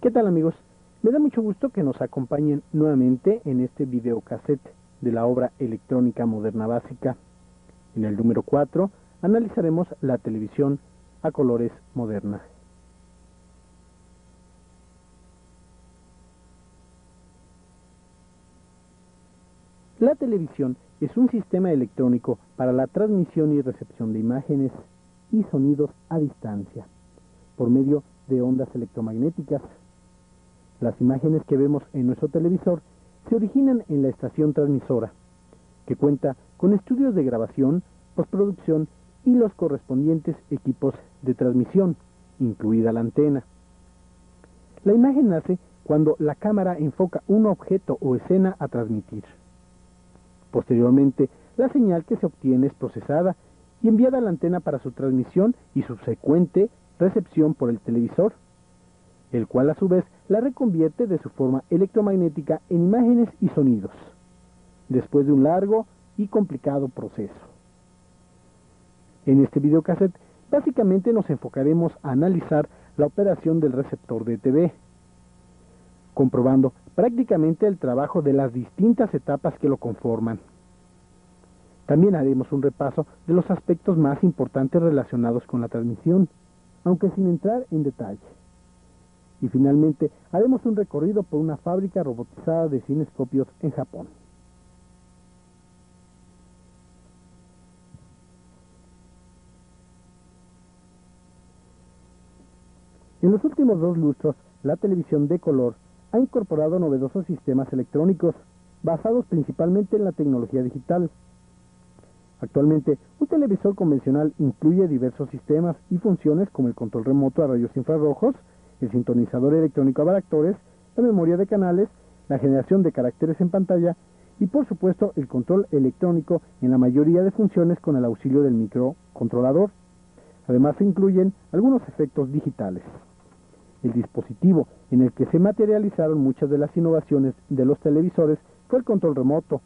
¿Qué tal, amigos? Me da mucho gusto que nos acompañen nuevamente en este videocassette de la obra electrónica moderna básica. En el número 4 analizaremos la televisión a colores moderna. La televisión es un sistema electrónico para la transmisión y recepción de imágenes y sonidos a distancia, por medio de ondas electromagnéticas. Las imágenes que vemos en nuestro televisor se originan en la estación transmisora, que cuenta con estudios de grabación, postproducción y los correspondientes equipos de transmisión, incluida la antena. La imagen nace cuando la cámara enfoca un objeto o escena a transmitir. Posteriormente, la señal que se obtiene es procesada y enviada a la antena para su transmisión y subsecuente recepción por el televisor, el cual a su vez la reconvierte de su forma electromagnética en imágenes y sonidos, después de un largo y complicado proceso. En este videocassette, básicamente nos enfocaremos a analizar la operación del receptor de TV, comprobando prácticamente el trabajo de las distintas etapas que lo conforman. También haremos un repaso de los aspectos más importantes relacionados con la transmisión, aunque sin entrar en detalle. Y finalmente haremos un recorrido por una fábrica robotizada de cinescopios en Japón. En los últimos 2 lustros, la televisión de color ha incorporado novedosos sistemas electrónicos, basados principalmente en la tecnología digital. Actualmente, un televisor convencional incluye diversos sistemas y funciones como el control remoto a rayos infrarrojos, el sintonizador electrónico a varactores, la memoria de canales, la generación de caracteres en pantalla y, por supuesto, el control electrónico en la mayoría de funciones con el auxilio del microcontrolador. Además, se incluyen algunos efectos digitales. El dispositivo en el que se materializaron muchas de las innovaciones de los televisores fue el control remoto,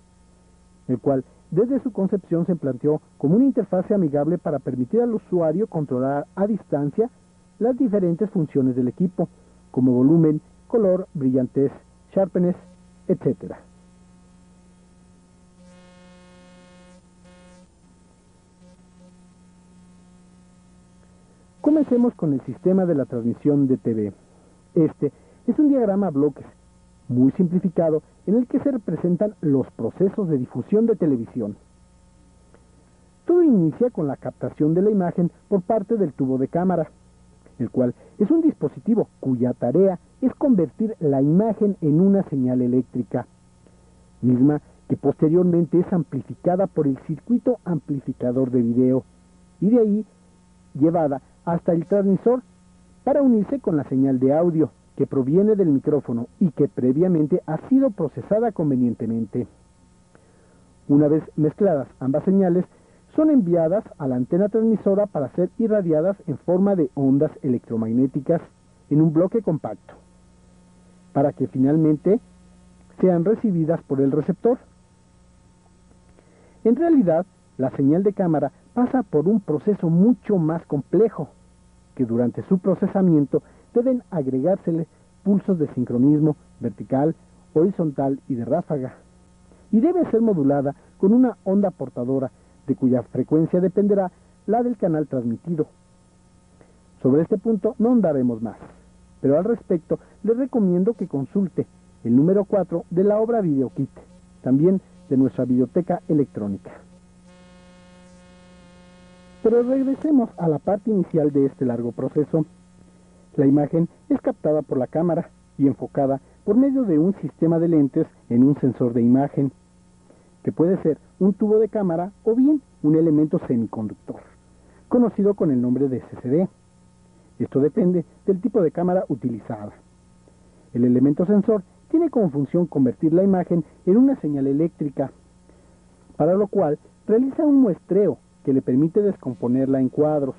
el cual desde su concepción se planteó como una interfase amigable para permitir al usuario controlar a distancia las diferentes funciones del equipo, como volumen, color, brillantez, sharpness, etc. Comencemos con el sistema de la transmisión de TV. Este es un diagrama a bloques, muy simplificado, en el que se representan los procesos de difusión de televisión. Todo inicia con la captación de la imagen por parte del tubo de cámara, el cual es un dispositivo cuya tarea es convertir la imagen en una señal eléctrica, misma que posteriormente es amplificada por el circuito amplificador de video, y de ahí llevada hasta el transmisor para unirse con la señal de audio que proviene del micrófono y que previamente ha sido procesada convenientemente. Una vez mezcladas ambas señales, son enviadas a la antena transmisora para ser irradiadas en forma de ondas electromagnéticas en un bloque compacto, para que finalmente sean recibidas por el receptor. En realidad, la señal de cámara pasa por un proceso mucho más complejo, que durante su procesamiento deben agregársele pulsos de sincronismo vertical, horizontal y de ráfaga, y debe ser modulada con una onda portadora de cuya frecuencia dependerá la del canal transmitido. Sobre este punto no ahondaremos más, pero al respecto les recomiendo que consulte el número 4 de la obra VideoKit, también de nuestra biblioteca electrónica. Pero regresemos a la parte inicial de este largo proceso. La imagen es captada por la cámara y enfocada por medio de un sistema de lentes en un sensor de imagen, que puede ser un tubo de cámara o bien un elemento semiconductor, conocido con el nombre de CCD. Esto depende del tipo de cámara utilizada. El elemento sensor tiene como función convertir la imagen en una señal eléctrica, para lo cual realiza un muestreo que le permite descomponerla en cuadros,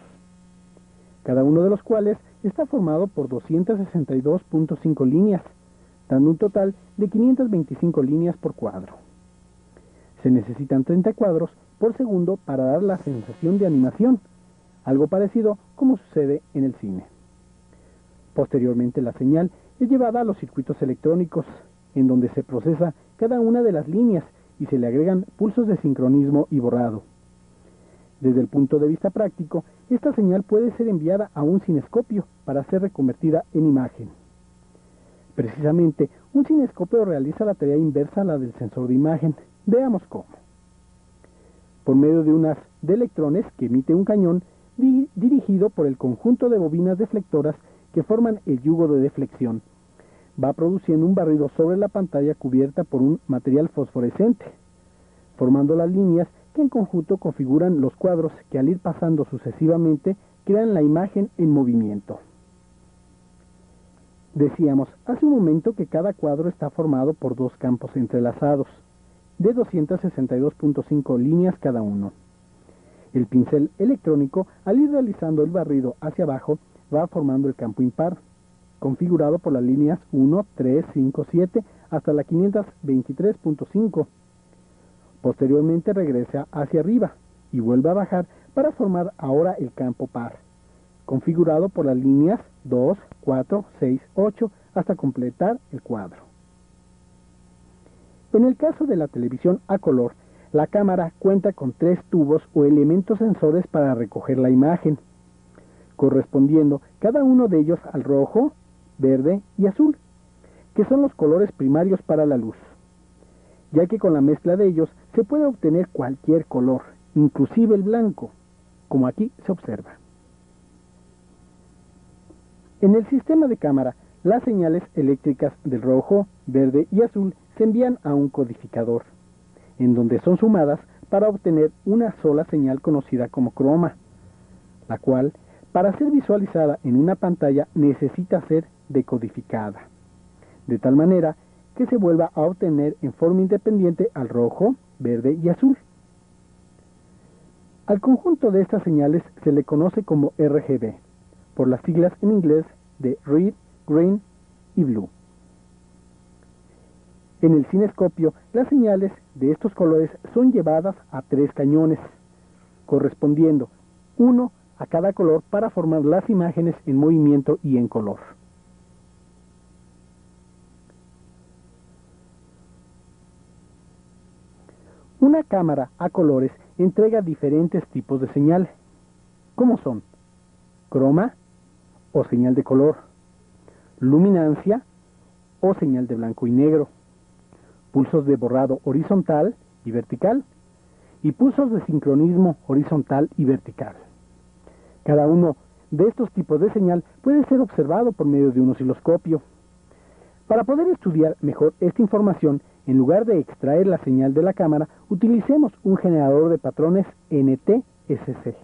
cada uno de los cuales está formado por 262.5 líneas, dando un total de 525 líneas por cuadro. Se necesitan 30 cuadros por segundo para dar la sensación de animación, algo parecido como sucede en el cine. Posteriormente, la señal es llevada a los circuitos electrónicos, en donde se procesa cada una de las líneas y se le agregan pulsos de sincronismo y borrado. Desde el punto de vista práctico, esta señal puede ser enviada a un cinescopio para ser reconvertida en imagen. Precisamente, un cinescopio realiza la tarea inversa a la del sensor de imagen. Veamos cómo. Por medio de un haz de electrones que emite un cañón dirigido por el conjunto de bobinas deflectoras que forman el yugo de deflexión, va produciendo un barrido sobre la pantalla cubierta por un material fosforescente, formando las líneas que en conjunto configuran los cuadros que al ir pasando sucesivamente crean la imagen en movimiento. Decíamos hace un momento que cada cuadro está formado por dos campos entrelazados, de 262.5 líneas cada uno. El pincel electrónico, al ir realizando el barrido hacia abajo, va formando el campo impar, configurado por las líneas 1, 3, 5, 7 hasta la 523.5. Posteriormente regresa hacia arriba y vuelve a bajar para formar ahora el campo par, configurado por las líneas 2, 4, 6, 8 hasta completar el cuadro. En el caso de la televisión a color, la cámara cuenta con 3 tubos o elementos sensores para recoger la imagen, correspondiendo cada uno de ellos al rojo, verde y azul, que son los colores primarios para la luz, ya que con la mezcla de ellos se puede obtener cualquier color, inclusive el blanco, como aquí se observa. En el sistema de cámara, las señales eléctricas del rojo, verde y azul se envían a un codificador, en donde son sumadas para obtener una sola señal conocida como croma, la cual, para ser visualizada en una pantalla, necesita ser decodificada, de tal manera que se vuelva a obtener en forma independiente al rojo, verde y azul. Al conjunto de estas señales se le conoce como RGB, por las siglas en inglés de Red, Green y Blue. En el cinescopio, las señales de estos colores son llevadas a 3 cañones, correspondiendo uno a cada color para formar las imágenes en movimiento y en color. Una cámara a colores entrega diferentes tipos de señal, como son croma o señal de color, luminancia o señal de blanco y negro, pulsos de borrado horizontal y vertical, y pulsos de sincronismo horizontal y vertical. Cada uno de estos tipos de señal puede ser observado por medio de un osciloscopio. Para poder estudiar mejor esta información, en lugar de extraer la señal de la cámara, utilicemos un generador de patrones NTSC.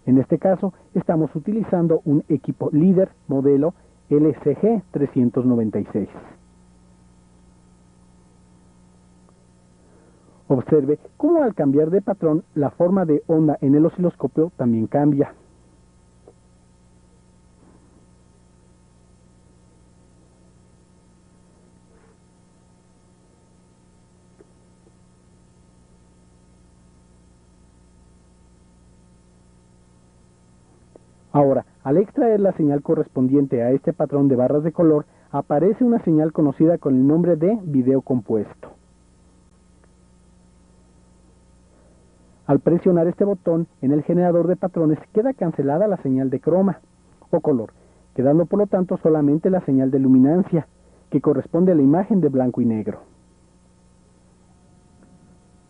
En este caso, estamos utilizando un equipo líder modelo LCG 396. Observe cómo al cambiar de patrón, la forma de onda en el osciloscopio también cambia. Ahora, al extraer la señal correspondiente a este patrón de barras de color, aparece una señal conocida con el nombre de video compuesto. Al presionar este botón en el generador de patrones, queda cancelada la señal de croma o color, quedando por lo tanto solamente la señal de luminancia, que corresponde a la imagen de blanco y negro.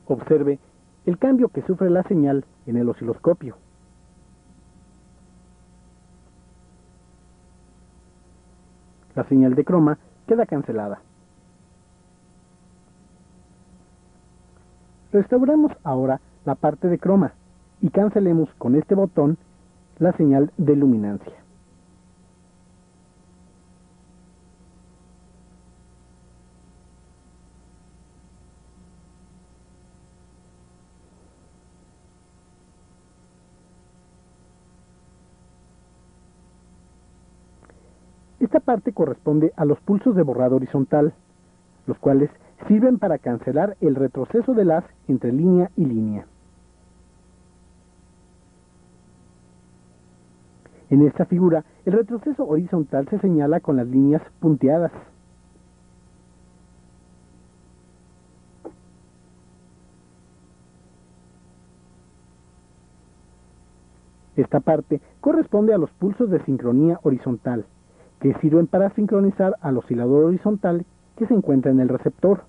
Observe el cambio que sufre la señal en el osciloscopio. La señal de croma queda cancelada. Restauremos ahora la parte de croma y cancelemos con este botón la señal de luminancia. Esta parte corresponde a los pulsos de borrado horizontal, los cuales sirven para cancelar el retroceso del haz entre línea y línea. En esta figura, el retroceso horizontal se señala con las líneas punteadas. Esta parte corresponde a los pulsos de sincronía horizontal, que sirven para sincronizar al oscilador horizontal que se encuentra en el receptor.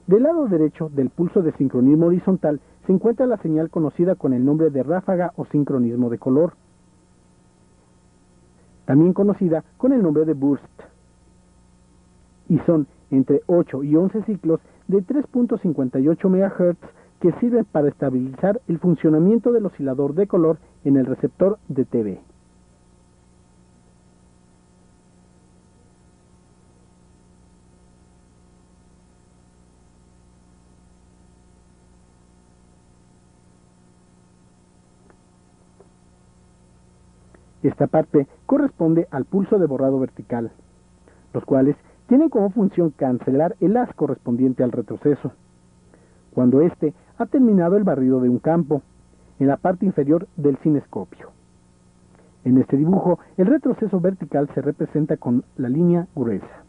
Del lado derecho del pulso de sincronismo horizontal se encuentra la señal conocida con el nombre de ráfaga o sincronismo de color, también conocida con el nombre de burst, y son entre 8 y 11 ciclos de 3.58 MHz que sirven para estabilizar el funcionamiento del oscilador de color en el receptor de TV. Esta parte corresponde al pulso de borrado vertical, los cuales tienen como función cancelar el haz correspondiente al retroceso, cuando éste ha terminado el barrido de un campo, en la parte inferior del cinescopio. En este dibujo, el retroceso vertical se representa con la línea gruesa.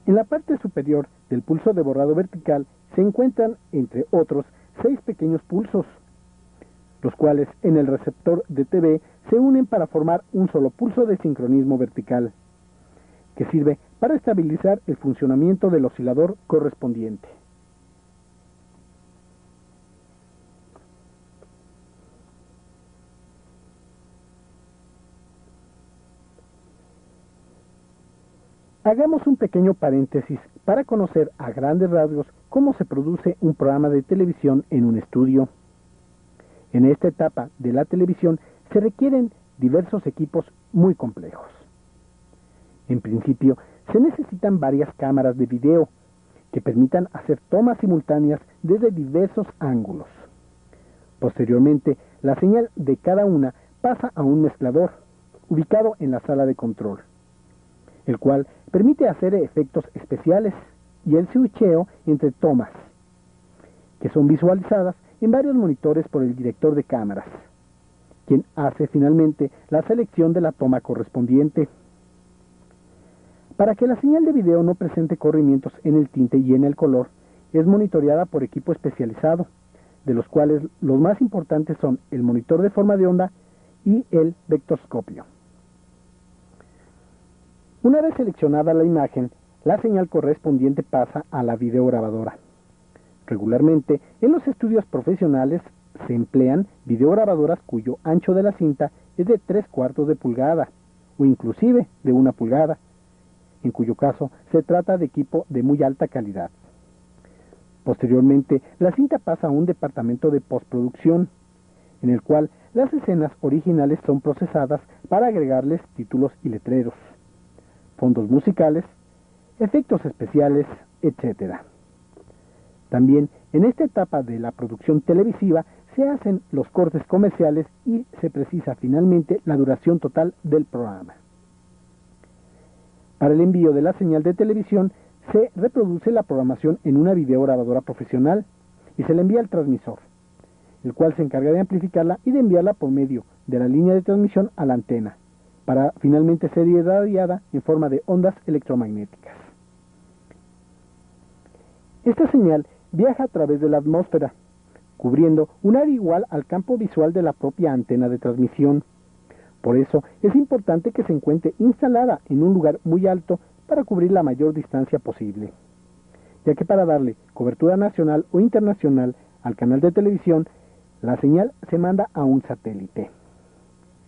En la parte superior del pulso de borrado vertical se encuentran, entre otros, 6 pequeños pulsos, los cuales en el receptor de TV se unen para formar un solo pulso de sincronismo vertical, que sirve para estabilizar el funcionamiento del oscilador correspondiente. Hagamos un pequeño paréntesis para conocer a grandes rasgos cómo se produce un programa de televisión en un estudio. En esta etapa de la televisión se requieren diversos equipos muy complejos. En principio, se necesitan varias cámaras de video que permitan hacer tomas simultáneas desde diversos ángulos. Posteriormente, la señal de cada una pasa a un mezclador, ubicado en la sala de control, el cual permite hacer efectos especiales y el switcheo entre tomas, que son visualizadas en varios monitores por el director de cámaras, quien hace finalmente la selección de la toma correspondiente. Para que la señal de video no presente corrimientos en el tinte y en el color, es monitoreada por equipo especializado, de los cuales los más importantes son el monitor de forma de onda y el vectorscopio. Una vez seleccionada la imagen, la señal correspondiente pasa a la videograbadora. Regularmente, en los estudios profesionales se emplean videograbadoras cuyo ancho de la cinta es de 3/4 de pulgada, o inclusive de 1 pulgada, en cuyo caso se trata de equipo de muy alta calidad. Posteriormente, la cinta pasa a un departamento de postproducción, en el cual las escenas originales son procesadas para agregarles títulos y letreros, fondos musicales, efectos especiales, etc. También en esta etapa de la producción televisiva se hacen los cortes comerciales y se precisa finalmente la duración total del programa. Para el envío de la señal de televisión se reproduce la programación en una videograbadora profesional y se le envía al transmisor, el cual se encarga de amplificarla y de enviarla por medio de la línea de transmisión a la antena, para finalmente ser irradiada en forma de ondas electromagnéticas. Esta señal viaja a través de la atmósfera, cubriendo un área igual al campo visual de la propia antena de transmisión. Por eso es importante que se encuentre instalada en un lugar muy alto para cubrir la mayor distancia posible, ya que para darle cobertura nacional o internacional al canal de televisión, la señal se manda a un satélite,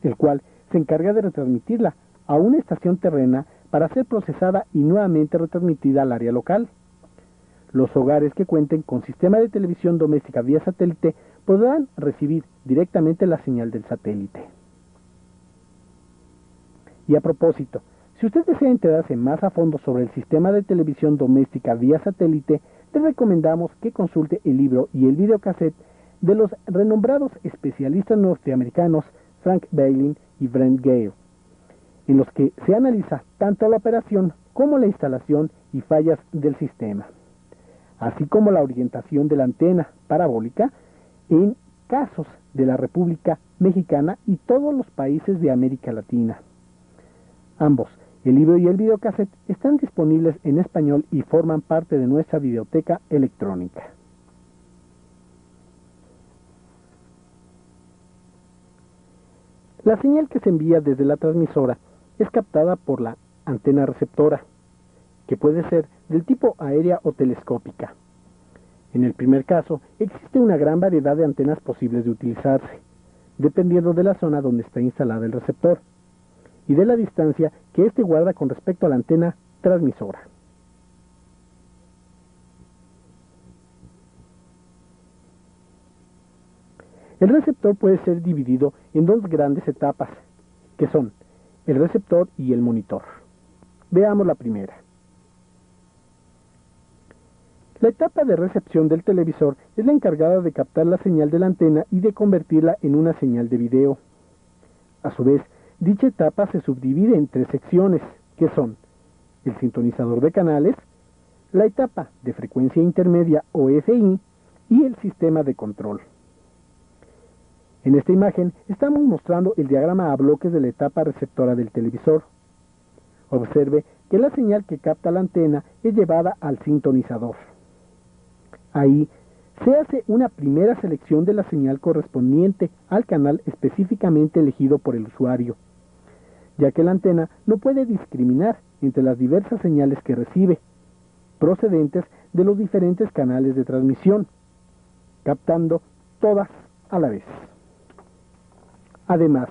el cual se encarga de retransmitirla a una estación terrena para ser procesada y nuevamente retransmitida al área local. Los hogares que cuenten con sistema de televisión doméstica vía satélite podrán recibir directamente la señal del satélite. Y a propósito, si usted desea enterarse más a fondo sobre el sistema de televisión doméstica vía satélite, le recomendamos que consulte el libro y el videocassette de los renombrados especialistas norteamericanos Frank Bailey y Brent Gale, en los que se analiza tanto la operación como la instalación y fallas del sistema, así como la orientación de la antena parabólica en casos de la República Mexicana y todos los países de América Latina. Ambos, el libro y el videocassette, están disponibles en español y forman parte de nuestra biblioteca electrónica. La señal que se envía desde la transmisora es captada por la antena receptora, que puede ser del tipo aérea o telescópica. En el primer caso, existe una gran variedad de antenas posibles de utilizarse, dependiendo de la zona donde está instalada el receptor y de la distancia que éste guarda con respecto a la antena transmisora. El receptor puede ser dividido en dos grandes etapas, que son el receptor y el monitor. Veamos la primera. La etapa de recepción del televisor es la encargada de captar la señal de la antena y de convertirla en una señal de video. A su vez, dicha etapa se subdivide en tres secciones, que son el sintonizador de canales, la etapa de frecuencia intermedia o FI y el sistema de control. En esta imagen estamos mostrando el diagrama a bloques de la etapa receptora del televisor. Observe que la señal que capta la antena es llevada al sintonizador. Ahí se hace una primera selección de la señal correspondiente al canal específicamente elegido por el usuario, ya que la antena no puede discriminar entre las diversas señales que recibe, procedentes de los diferentes canales de transmisión, captando todas a la vez. Además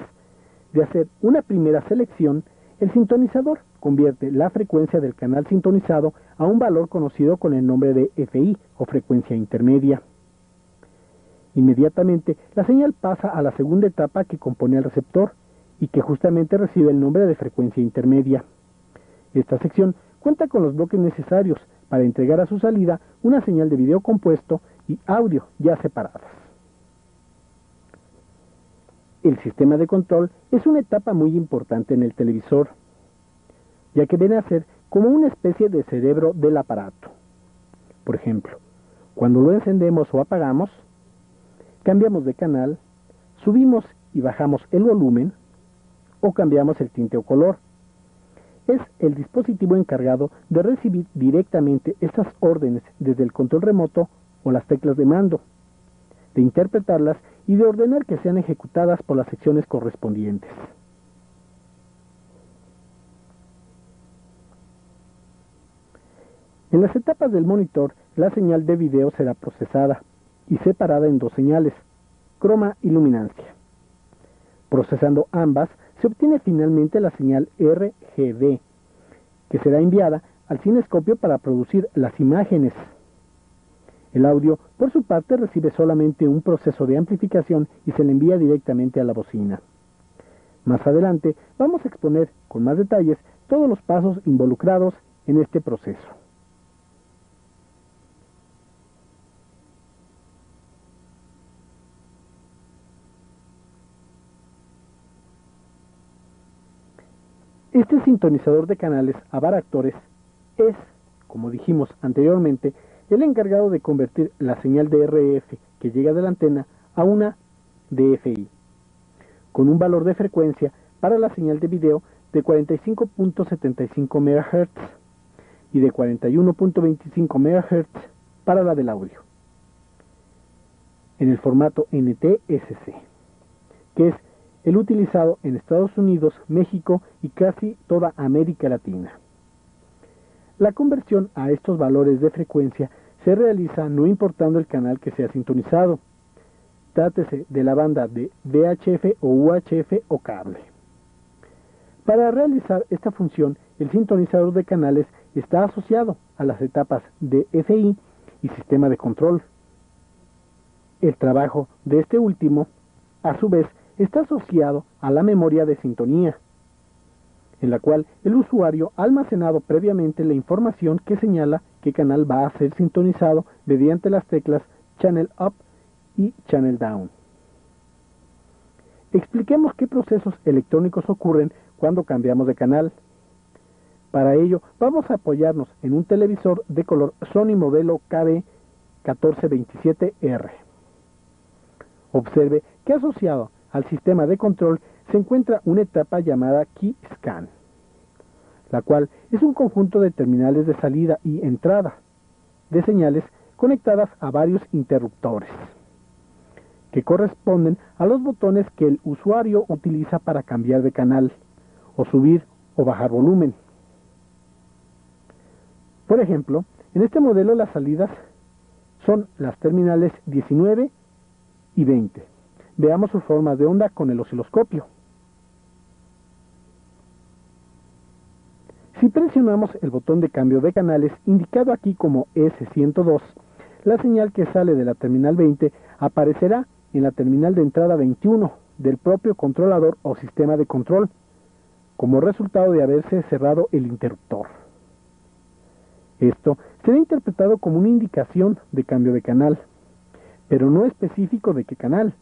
de hacer una primera selección, el sintonizador convierte la frecuencia del canal sintonizado a un valor conocido con el nombre de FI o frecuencia intermedia. Inmediatamente, la señal pasa a la segunda etapa que compone el receptor y que justamente recibe el nombre de frecuencia intermedia. Esta sección cuenta con los bloques necesarios para entregar a su salida una señal de video compuesto y audio ya separadas. El sistema de control es una etapa muy importante en el televisor, ya que viene a ser como una especie de cerebro del aparato. Por ejemplo, cuando lo encendemos o apagamos, cambiamos de canal, subimos y bajamos el volumen o cambiamos el tinte o color. Es el dispositivo encargado de recibir directamente estas órdenes desde el control remoto o las teclas de mando, de interpretarlas y de ordenar que sean ejecutadas por las secciones correspondientes. En las etapas del monitor, la señal de video será procesada y separada en dos señales, croma y luminancia. Procesando ambas, se obtiene finalmente la señal RGB, que será enviada al cinescopio para producir las imágenes. El audio, por su parte, recibe solamente un proceso de amplificación y se le envía directamente a la bocina. Más adelante vamos a exponer con más detalles todos los pasos involucrados en este proceso. Este sintonizador de canales a varactores es, como dijimos anteriormente, el encargado de convertir la señal de RF que llega de la antena a una DFI, con un valor de frecuencia para la señal de video de 45.75 MHz y de 41.25 MHz para la del audio, en el formato NTSC, que es el utilizado en Estados Unidos, México y casi toda América Latina. La conversión a estos valores de frecuencia se realiza no importando el canal que sea sintonizado, trátese de la banda de VHF o UHF o cable. Para realizar esta función, el sintonizador de canales está asociado a las etapas de FI y sistema de control. El trabajo de este último, a su vez, está asociado a la memoria de sintonía, en la cual el usuario ha almacenado previamente la información que señala qué canal va a ser sintonizado mediante las teclas Channel Up y Channel Down. Expliquemos qué procesos electrónicos ocurren cuando cambiamos de canal. Para ello, vamos a apoyarnos en un televisor de color Sony modelo KB1427R. Observe que asociado al sistema de control se encuentra una etapa llamada Key Scan, la cual es un conjunto de terminales de salida y entrada de señales conectadas a varios interruptores, que corresponden a los botones que el usuario utiliza para cambiar de canal, o subir o bajar volumen. Por ejemplo, en este modelo las salidas son las terminales 19 y 20. Veamos su forma de onda con el osciloscopio. Si presionamos el botón de cambio de canales, indicado aquí como S102, la señal que sale de la terminal 20 aparecerá en la terminal de entrada 21 del propio controlador o sistema de control, como resultado de haberse cerrado el interruptor. Esto será interpretado como una indicación de cambio de canal, pero no específico de qué canal.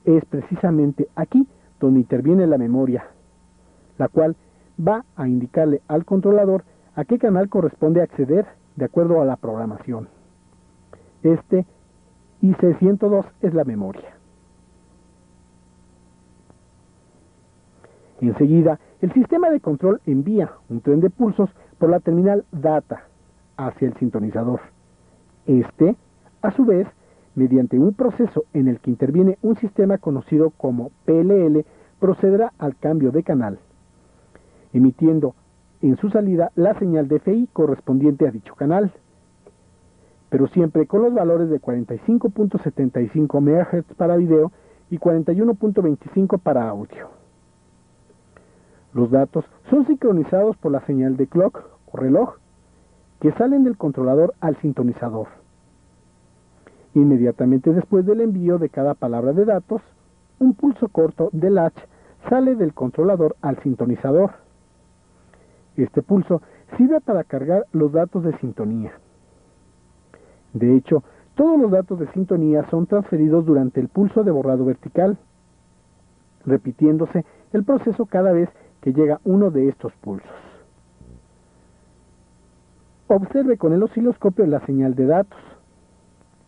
Es precisamente aquí donde interviene la memoria, la cual va a indicarle al controlador a qué canal corresponde acceder de acuerdo a la programación. Este IC102 es la memoria. Enseguida, el sistema de control envía un tren de pulsos por la terminal data hacia el sintonizador. Este, a su vez, mediante un proceso en el que interviene un sistema conocido como PLL, procederá al cambio de canal, emitiendo en su salida la señal DFI correspondiente a dicho canal, pero siempre con los valores de 45.75 MHz para video y 41.25 para audio. Los datos son sincronizados por la señal de clock o reloj que salen del controlador al sintonizador. Inmediatamente después del envío de cada palabra de datos, un pulso corto de latch sale del controlador al sintonizador. Este pulso sirve para cargar los datos de sintonía. De hecho, todos los datos de sintonía son transferidos durante el pulso de borrado vertical, repitiéndose el proceso cada vez que llega uno de estos pulsos. Observe con el osciloscopio la señal de datos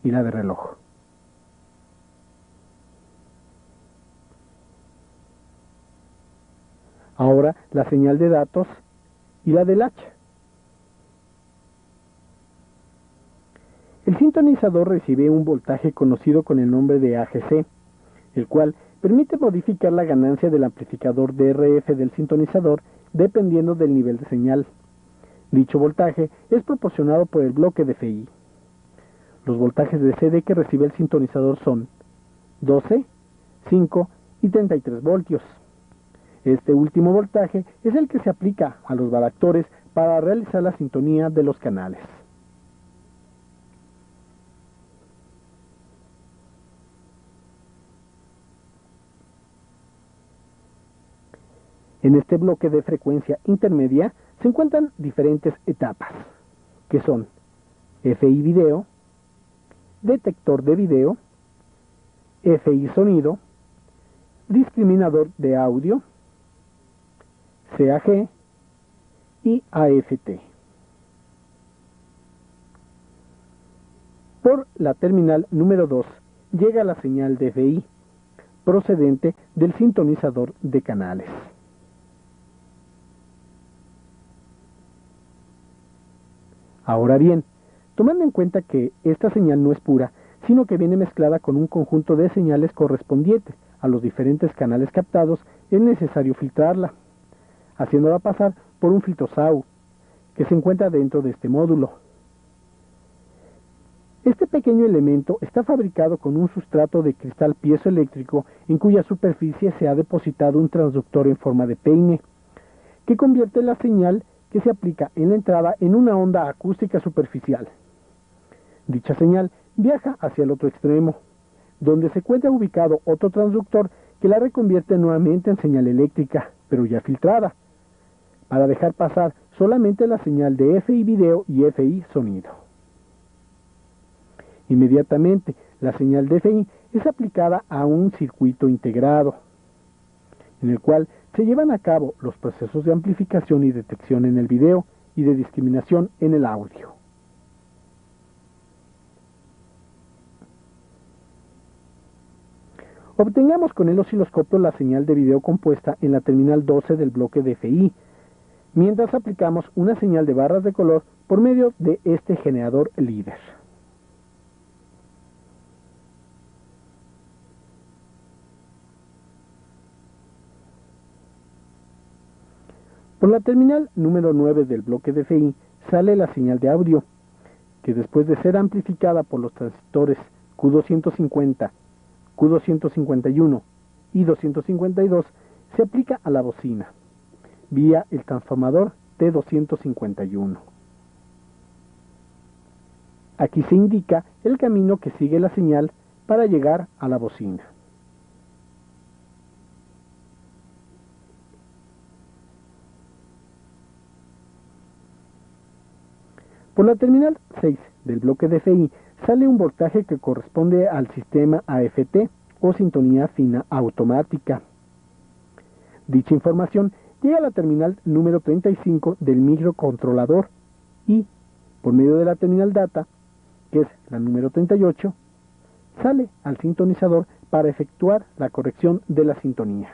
y la de reloj. Ahora la señal de datos y la del hacha. El sintonizador recibe un voltaje conocido con el nombre de AGC, el cual permite modificar la ganancia del amplificador DRF del sintonizador dependiendo del nivel de señal. Dicho voltaje es proporcionado por el bloque DFI. Los voltajes de CD que recibe el sintonizador son 12, 5 y 33 voltios. Este último voltaje es el que se aplica a los balactores para realizar la sintonía de los canales. En este bloque de frecuencia intermedia se encuentran diferentes etapas, que son FI video, detector de video, FI sonido, discriminador de audio, CAG y AFT. Por la terminal número 2 llega la señal DFI, procedente del sintonizador de canales. Ahora bien, tomando en cuenta que esta señal no es pura, sino que viene mezclada con un conjunto de señales correspondientes a los diferentes canales captados, es necesario filtrarla, haciéndola pasar por un filtro SAW, que se encuentra dentro de este módulo. Este pequeño elemento está fabricado con un sustrato de cristal piezoeléctrico en cuya superficie se ha depositado un transductor en forma de peine, que convierte la señal que se aplica en la entrada en una onda acústica superficial. Dicha señal viaja hacia el otro extremo, donde se encuentra ubicado otro transductor que la reconvierte nuevamente en señal eléctrica, pero ya filtrada, para dejar pasar solamente la señal de FI video y FI sonido. Inmediatamente, la señal de FI es aplicada a un circuito integrado, en el cual se llevan a cabo los procesos de amplificación y detección en el video y de discriminación en el audio. Obtengamos con el osciloscopio la señal de video compuesta en la terminal 12 del bloque DFI, mientras aplicamos una señal de barras de color por medio de este generador líder. Por la terminal número 9 del bloque DFI sale la señal de audio, que después de ser amplificada por los transistores Q250, Q251 y 252, se aplica a la bocina, vía el transformador T251. Aquí se indica el camino que sigue la señal para llegar a la bocina. Por la terminal 6 del bloque DFI sale un voltaje que corresponde al sistema AFT o sintonía fina automática. Dicha información llega a la terminal número 35 del microcontrolador y, por medio de la terminal data, que es la número 38, sale al sintonizador para efectuar la corrección de la sintonía.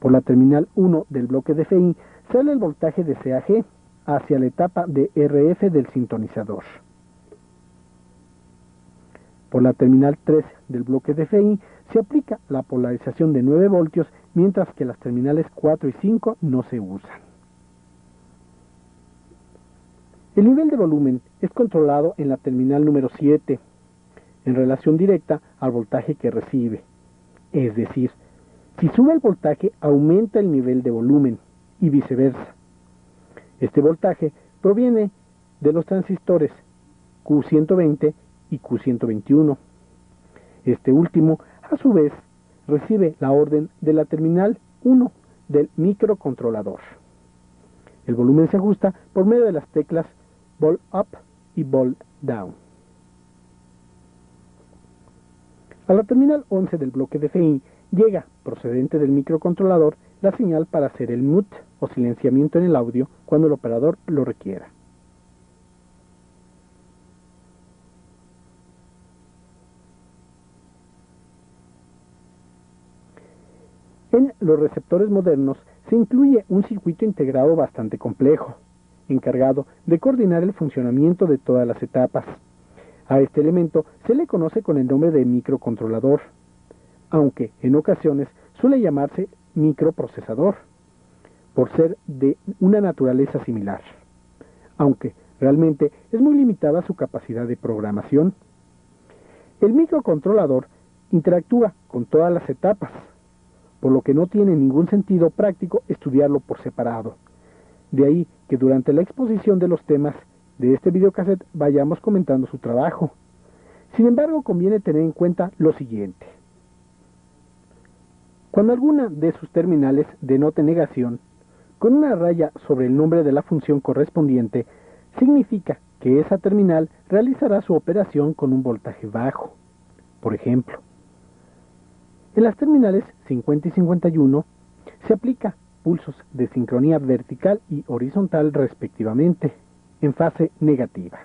Por la terminal 1 del bloque DFI sale el voltaje de CAG hacia la etapa de RF del sintonizador. Por la terminal 3 del bloque DFI se aplica la polarización de 9 voltios, mientras que las terminales 4 y 5 no se usan. El nivel de volumen es controlado en la terminal número 7, en relación directa al voltaje que recibe. Es decir, si sube el voltaje, aumenta el nivel de volumen y viceversa. Este voltaje proviene de los transistores Q120 y Q121. Este último, a su vez, recibe la orden de la terminal 1 del microcontrolador. El volumen se ajusta por medio de las teclas Vol Up y Vol Down. A la terminal 11 del bloque DFI llega, procedente del microcontrolador, la señal para hacer el mute o silenciamiento en el audio cuando el operador lo requiera. En los receptores modernos se incluye un circuito integrado bastante complejo, encargado de coordinar el funcionamiento de todas las etapas. A este elemento se le conoce con el nombre de microcontrolador, aunque en ocasiones suele llamarse microprocesador, por ser de una naturaleza similar, aunque realmente es muy limitada su capacidad de programación. El microcontrolador interactúa con todas las etapas, por lo que no tiene ningún sentido práctico estudiarlo por separado. De ahí que durante la exposición de los temas de este videocassette vayamos comentando su trabajo. Sin embargo, conviene tener en cuenta lo siguiente. Cuando alguna de sus terminales denote negación, con una raya sobre el nombre de la función correspondiente, significa que esa terminal realizará su operación con un voltaje bajo. Por ejemplo, en las terminales 50 y 51 se aplica pulsos de sincronía vertical y horizontal respectivamente, en fase negativa.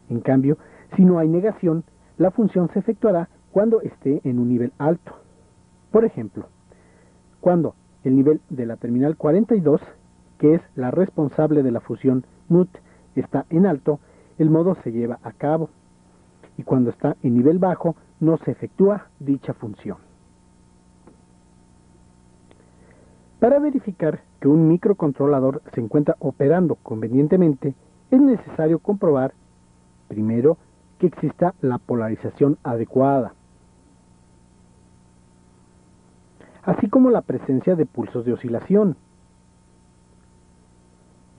En cambio, si no hay negación, la función se efectuará cuando esté en un nivel alto. Por ejemplo, cuando el nivel de la terminal 42, que es la responsable de la fusión mute, está en alto, el modo se lleva a cabo, y cuando está en nivel bajo, no se efectúa dicha función. Para verificar que un microcontrolador se encuentra operando convenientemente, es necesario comprobar, primero, que exista la polarización adecuada, así como la presencia de pulsos de oscilación.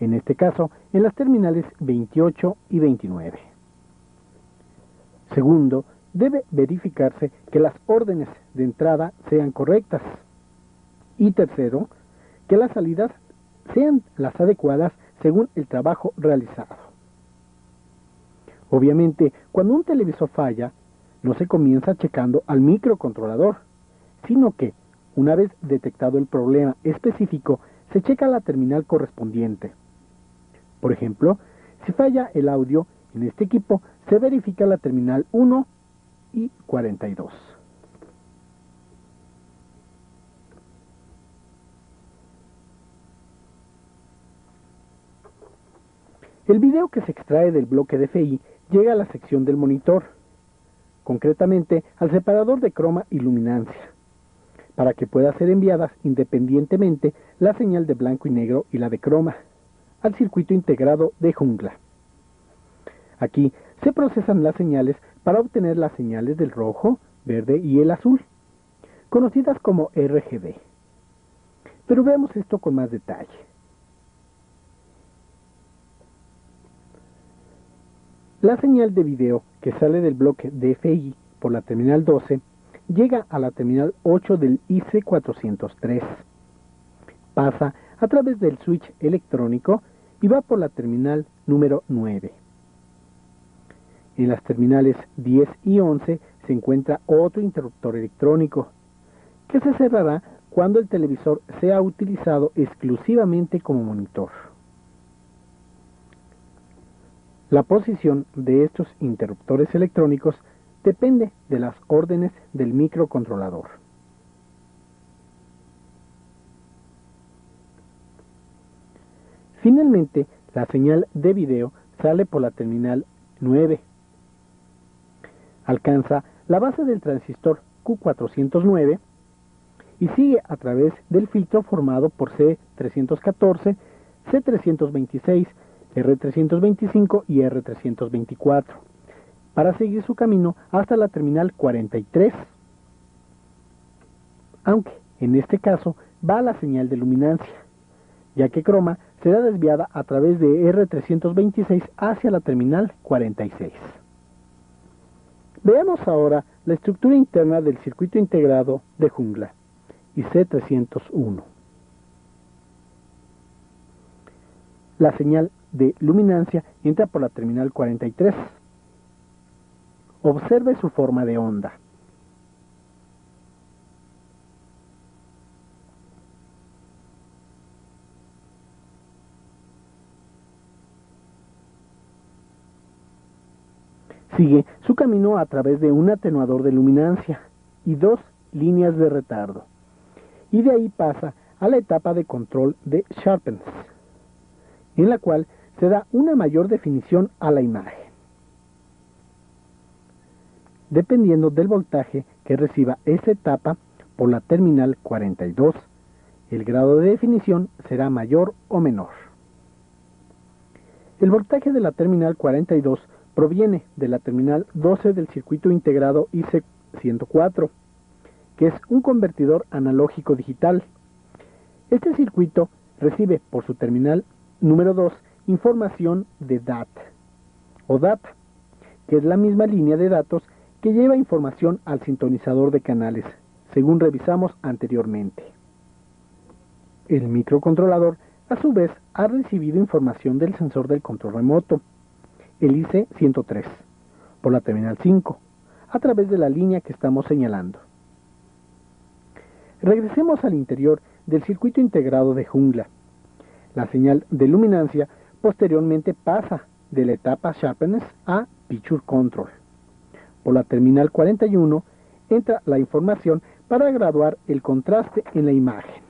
En este caso, en las terminales 28 y 29. Segundo, debe verificarse que las órdenes de entrada sean correctas. Y tercero, que las salidas sean las adecuadas según el trabajo realizado. Obviamente, cuando un televisor falla, no se comienza checando al microcontrolador, sino que, una vez detectado el problema específico, se checa la terminal correspondiente. Por ejemplo, si falla el audio, en este equipo se verifica la terminal 1 y 42. El video que se extrae del bloque DFI llega a la sección del monitor, concretamente al separador de croma y luminancia, para que pueda ser enviadas independientemente la señal de blanco y negro y la de croma, al circuito integrado de jungla. Aquí se procesan las señales para obtener las señales del rojo, verde y el azul, conocidas como RGB. Pero veamos esto con más detalle. La señal de video que sale del bloque DFI por la terminal 12 llega a la terminal 8 del IC403. Pasa a través del switch electrónico y va por la terminal número 9. En las terminales 10 y 11 se encuentra otro interruptor electrónico, que se cerrará cuando el televisor sea utilizado exclusivamente como monitor. La posición de estos interruptores electrónicos depende de las órdenes del microcontrolador. Finalmente, la señal de video sale por la terminal 9. Alcanza la base del transistor Q409 y sigue a través del filtro formado por C314, C326, R325 y R324, para seguir su camino hasta la terminal 43, aunque en este caso va a la señal de luminancia, ya que croma será desviada a través de R326 hacia la terminal 46. Veamos ahora la estructura interna del circuito integrado de jungla y C301. La señal de luminancia entra por la terminal 43. Observe su forma de onda. Sigue su camino a través de un atenuador de luminancia y dos líneas de retardo, y de ahí pasa a la etapa de control de Sharpness, en la cual se da una mayor definición a la imagen. Dependiendo del voltaje que reciba esa etapa por la terminal 42, el grado de definición será mayor o menor. El voltaje de la terminal 42 proviene de la terminal 12 del circuito integrado IC104, que es un convertidor analógico digital. Este circuito recibe por su terminal número 2 información de DAT o data, que es la misma línea de datos que lleva información al sintonizador de canales, según revisamos anteriormente. El microcontrolador, a su vez, ha recibido información del sensor del control remoto, el IC103, por la terminal 5, a través de la línea que estamos señalando. Regresemos al interior del circuito integrado de jungla. La señal de luminancia posteriormente pasa de la etapa Sharpness a Picture Control. Por la terminal 41 entra la información para graduar el contraste en la imagen.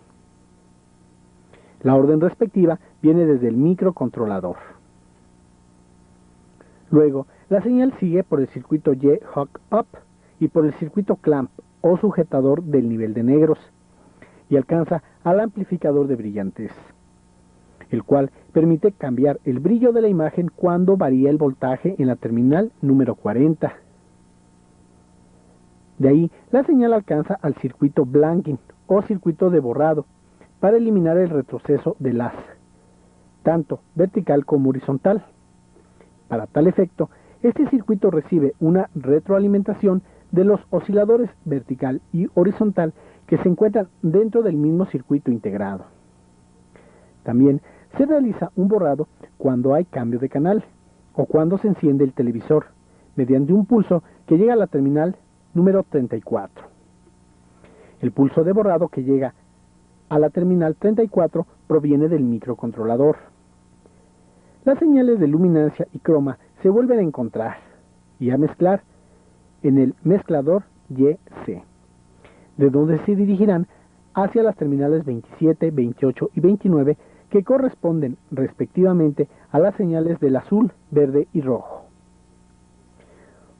La orden respectiva viene desde el microcontrolador. Luego, la señal sigue por el circuito Y-Hook-Up y por el circuito Clamp o sujetador del nivel de negros, y alcanza al amplificador de brillantez, el cual permite cambiar el brillo de la imagen cuando varía el voltaje en la terminal número 40. De ahí, la señal alcanza al circuito blanking o circuito de borrado, para eliminar el retroceso del haz, tanto vertical como horizontal. Para tal efecto, este circuito recibe una retroalimentación de los osciladores vertical y horizontal que se encuentran dentro del mismo circuito integrado. También se realiza un borrado cuando hay cambio de canal, o cuando se enciende el televisor, mediante un pulso que llega a la terminal número 34. El pulso de borrado que llega a la terminal 34 proviene del microcontrolador. Las señales de luminancia y croma se vuelven a encontrar y a mezclar en el mezclador YC, de donde se dirigirán hacia las terminales 27, 28 y 29, que corresponden respectivamente a las señales del azul, verde y rojo.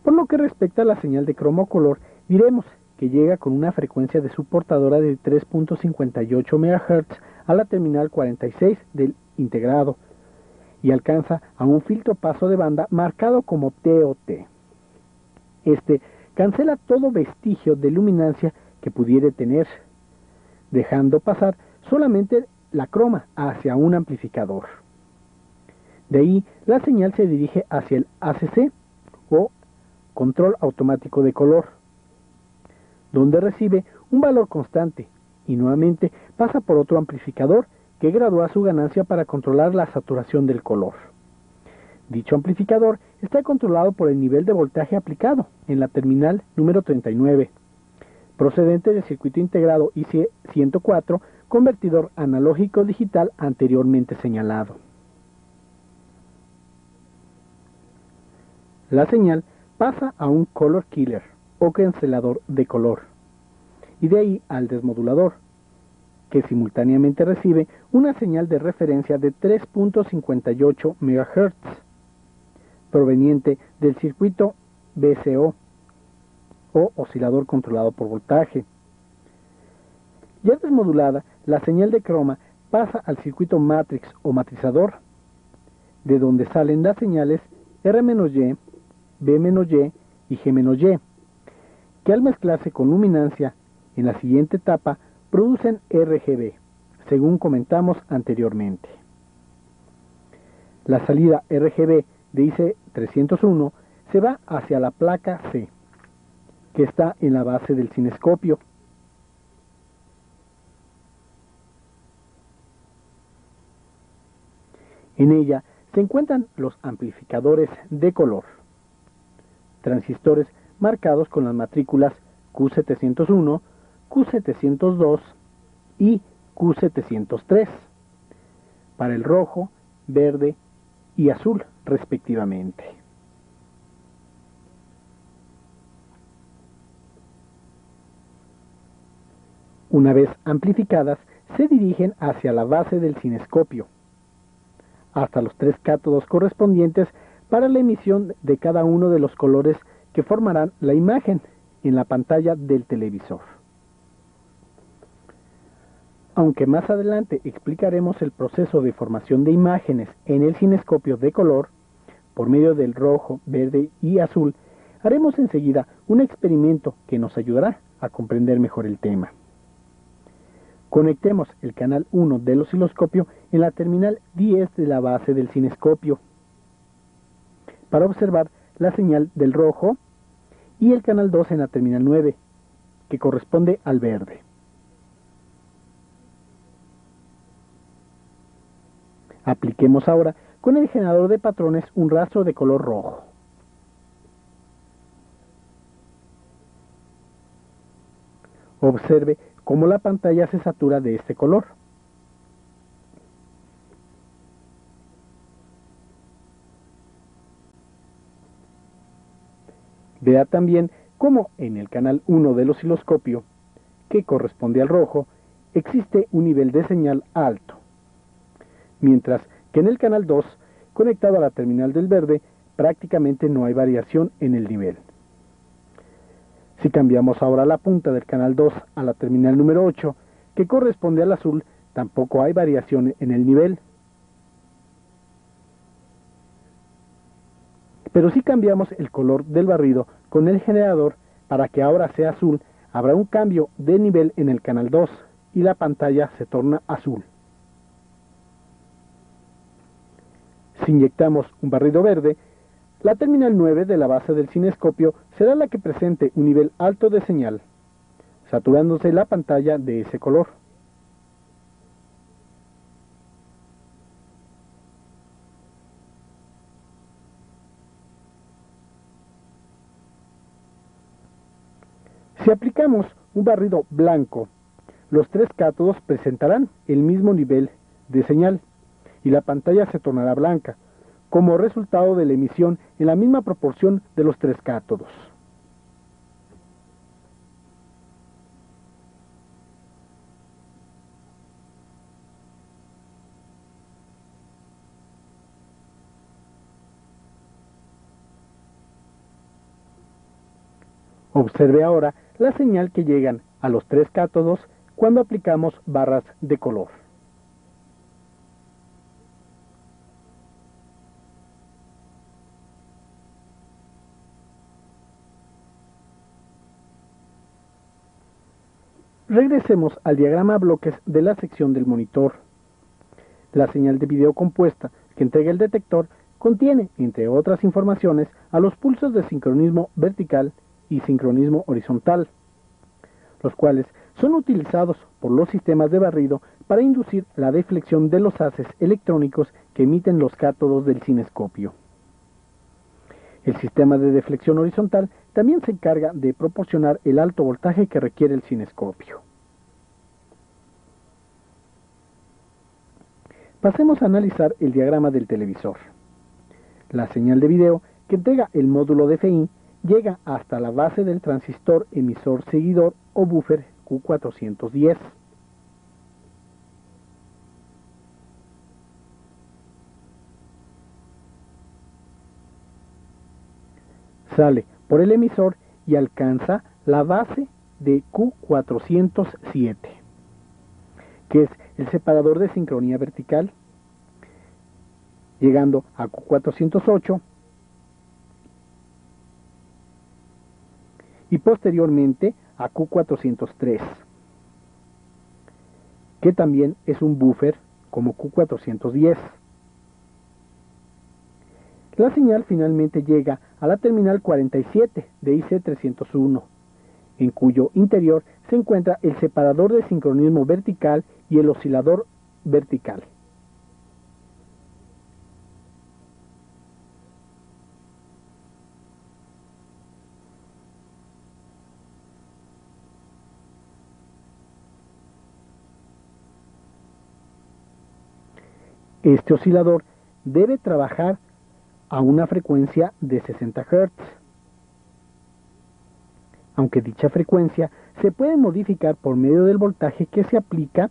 Por lo que respecta a la señal de cromo-color, diremos que llega con una frecuencia de su portadora de 3.58 MHz a la terminal 46 del integrado y alcanza a un filtro paso de banda marcado como TOT. Este cancela todo vestigio de luminancia que pudiere tener, dejando pasar solamente la croma hacia un amplificador. De ahí la señal se dirige hacia el ACC o control automático de color, donde recibe un valor constante y nuevamente pasa por otro amplificador que gradúa su ganancia para controlar la saturación del color. Dicho amplificador está controlado por el nivel de voltaje aplicado en la terminal número 39, procedente del circuito integrado IC104, convertidor analógico digital anteriormente señalado. La señal pasa a un color killer o cancelador de color, y de ahí al desmodulador, que simultáneamente recibe una señal de referencia de 3.58 MHz, proveniente del circuito VCO, o oscilador controlado por voltaje. Ya desmodulada, la señal de croma pasa al circuito matrix o matrizador, de donde salen las señales R-Y, B-Y y G-Y, que al mezclarse con luminancia en la siguiente etapa producen RGB, según comentamos anteriormente. La salida RGB de IC301 se va hacia la placa C, que está en la base del cinescopio. En ella se encuentran los amplificadores de color, transistores marcados con las matrículas Q701, Q702 y Q703, para el rojo, verde y azul respectivamente. Una vez amplificadas, se dirigen hacia la base del cinescopio, hasta los 3 cátodos correspondientes para la emisión de cada uno de los colores que formarán la imagen en la pantalla del televisor. Aunque más adelante explicaremos el proceso de formación de imágenes en el cinescopio de color, por medio del rojo, verde y azul, haremos enseguida un experimento que nos ayudará a comprender mejor el tema. Conectemos el canal 1 del osciloscopio en la terminal 10 de la base del cinescopio para observar la señal del rojo y el canal 2 en la terminal 9, que corresponde al verde. Apliquemos ahora con el generador de patrones un rastro de color rojo. Observe cómo la pantalla se satura de este color. Vea también cómo en el canal 1 del osciloscopio, que corresponde al rojo, existe un nivel de señal alto, mientras que en el canal 2, conectado a la terminal del verde, prácticamente no hay variación en el nivel. Si cambiamos ahora la punta del canal 2 a la terminal número 8, que corresponde al azul, tampoco hay variación en el nivel. Pero si cambiamos el color del barrido con el generador para que ahora sea azul, habrá un cambio de nivel en el canal 2 y la pantalla se torna azul. Si inyectamos un barrido verde, la terminal 9 de la base del cinescopio será la que presente un nivel alto de señal, saturándose la pantalla de ese color. Si aplicamos un barrido blanco, los tres cátodos presentarán el mismo nivel de señal y la pantalla se tornará blanca, como resultado de la emisión en la misma proporción de los tres cátodos. Observe ahora la señal que llegan a los tres cátodos cuando aplicamos barras de color. Regresemos al diagrama a bloques de la sección del monitor. La señal de video compuesta que entrega el detector contiene, entre otras informaciones, a los pulsos de sincronismo vertical y sincronismo horizontal, los cuales son utilizados por los sistemas de barrido para inducir la deflexión de los haces electrónicos que emiten los cátodos del cinescopio. El sistema de deflexión horizontal también se encarga de proporcionar el alto voltaje que requiere el cinescopio. Pasemos a analizar el diagrama del televisor. La señal de video que entrega el módulo DFI llega hasta la base del transistor emisor seguidor o buffer Q410. Sale por el emisor y alcanza la base de Q407, que es el separador de sincronía vertical, llegando a Q408 y posteriormente a Q403, que también es un buffer como Q410. La señal finalmente llega a la terminal 47 de IC301, en cuyo interior se encuentra el separador de sincronismo vertical y el oscilador vertical. Este oscilador debe trabajar a una frecuencia de 60 Hz, aunque dicha frecuencia se puede modificar por medio del voltaje que se aplica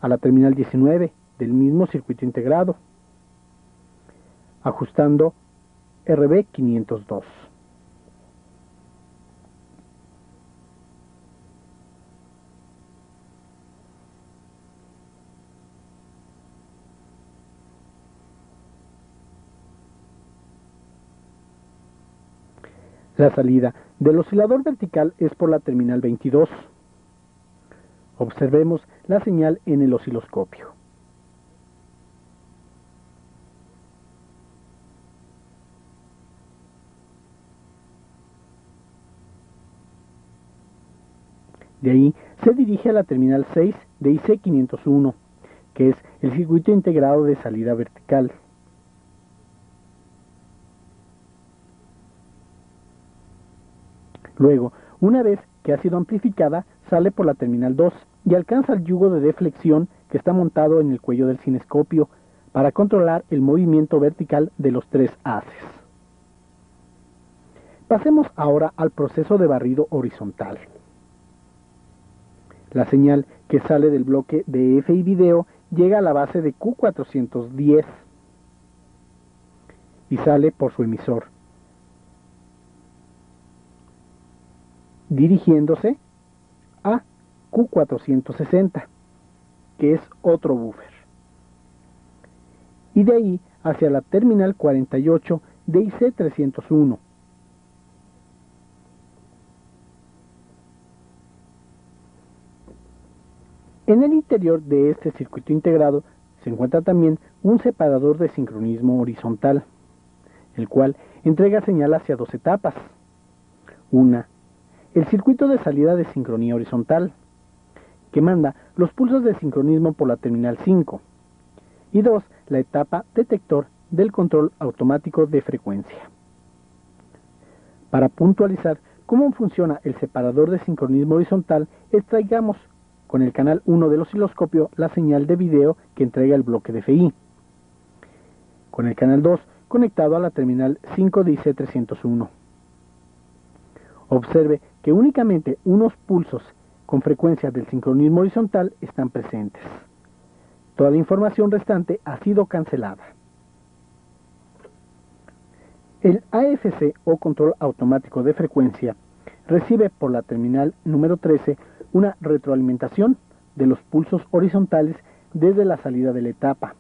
a la terminal 19 del mismo circuito integrado, ajustando RB502. La salida del oscilador vertical es por la terminal 22. Observemos la señal en el osciloscopio. De ahí se dirige a la terminal 6 de IC501, que es el circuito integrado de salida vertical. Luego, una vez que ha sido amplificada, sale por la terminal 2 y alcanza el yugo de deflexión que está montado en el cuello del cinescopio para controlar el movimiento vertical de los tres haces. Pasemos ahora al proceso de barrido horizontal. La señal que sale del bloque de DFI video llega a la base de Q410 y sale por su emisor, dirigiéndose a Q460, que es otro buffer, y de ahí hacia la terminal 48 de IC301. En el interior de este circuito integrado se encuentra también un separador de sincronismo horizontal, el cual entrega señal hacia dos etapas. Una, el circuito de salida de sincronía horizontal, que manda los pulsos de sincronismo por la terminal 5. Y dos, la etapa detector del control automático de frecuencia. Para puntualizar cómo funciona el separador de sincronismo horizontal, extraigamos con el canal 1 del osciloscopio la señal de video que entrega el bloque de DFI. Con el canal 2 conectado a la terminal 5 de IC301. Observe que únicamente unos pulsos con frecuencia del sincronismo horizontal están presentes. Toda la información restante ha sido cancelada. El AFC o control automático de frecuencia recibe por la terminal número 13 una retroalimentación de los pulsos horizontales desde la salida de la etapa,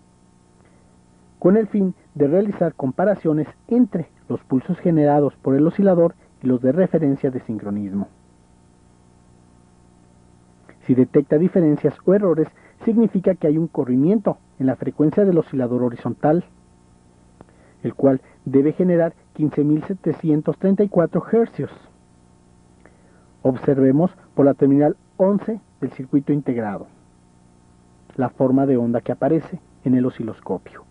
con el fin de realizar comparaciones entre los pulsos generados por el oscilador y los de referencia de sincronismo. Si detecta diferencias o errores, significa que hay un corrimiento en la frecuencia del oscilador horizontal, el cual debe generar 15.734 Hz. Observemos por la terminal 11 del circuito integrado la forma de onda que aparece en el osciloscopio.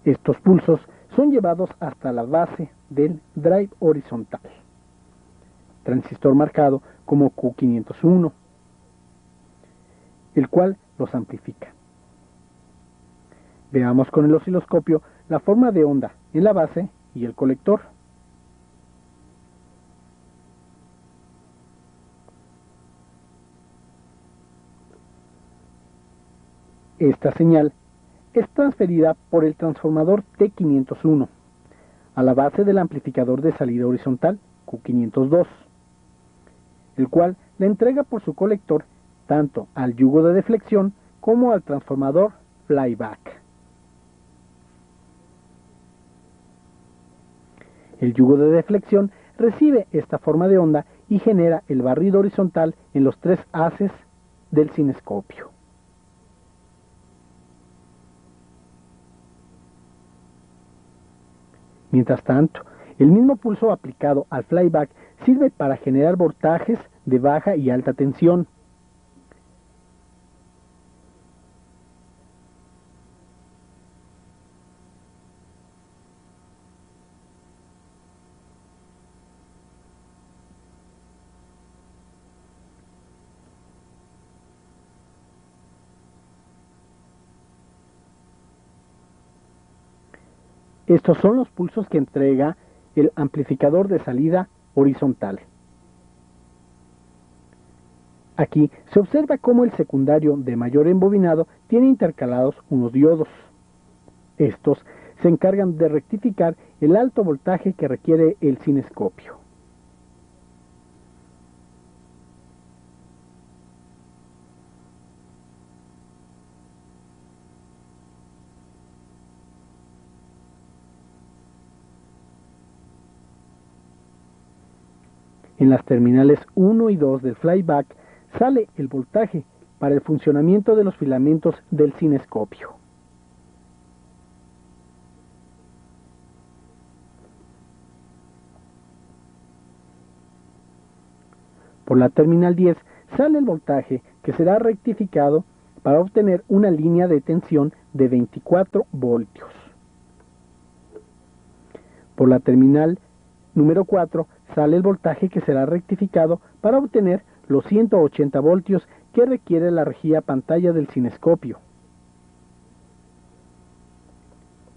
Estos pulsos son llevados hasta la base del drive horizontal, transistor marcado como Q501, el cual los amplifica. Veamos con el osciloscopio la forma de onda en la base y el colector. Esta señal es transferida por el transformador T501 a la base del amplificador de salida horizontal Q502, el cual la entrega por su colector tanto al yugo de deflexión como al transformador flyback. El yugo de deflexión recibe esta forma de onda y genera el barrido horizontal en los tres haces del cinescopio. Mientras tanto, el mismo pulso aplicado al flyback sirve para generar voltajes de baja y alta tensión. Estos son los pulsos que entrega el amplificador de salida horizontal. Aquí se observa cómo el secundario de mayor embobinado tiene intercalados unos diodos. Estos se encargan de rectificar el alto voltaje que requiere el cinescopio. En las terminales 1 y 2 del flyback sale el voltaje para el funcionamiento de los filamentos del cinescopio. Por la terminal 10 sale el voltaje que será rectificado para obtener una línea de tensión de 24 voltios. Por la terminal número 4 sale el voltaje que será rectificado para obtener los 180 voltios que requiere la rejilla pantalla del cinescopio.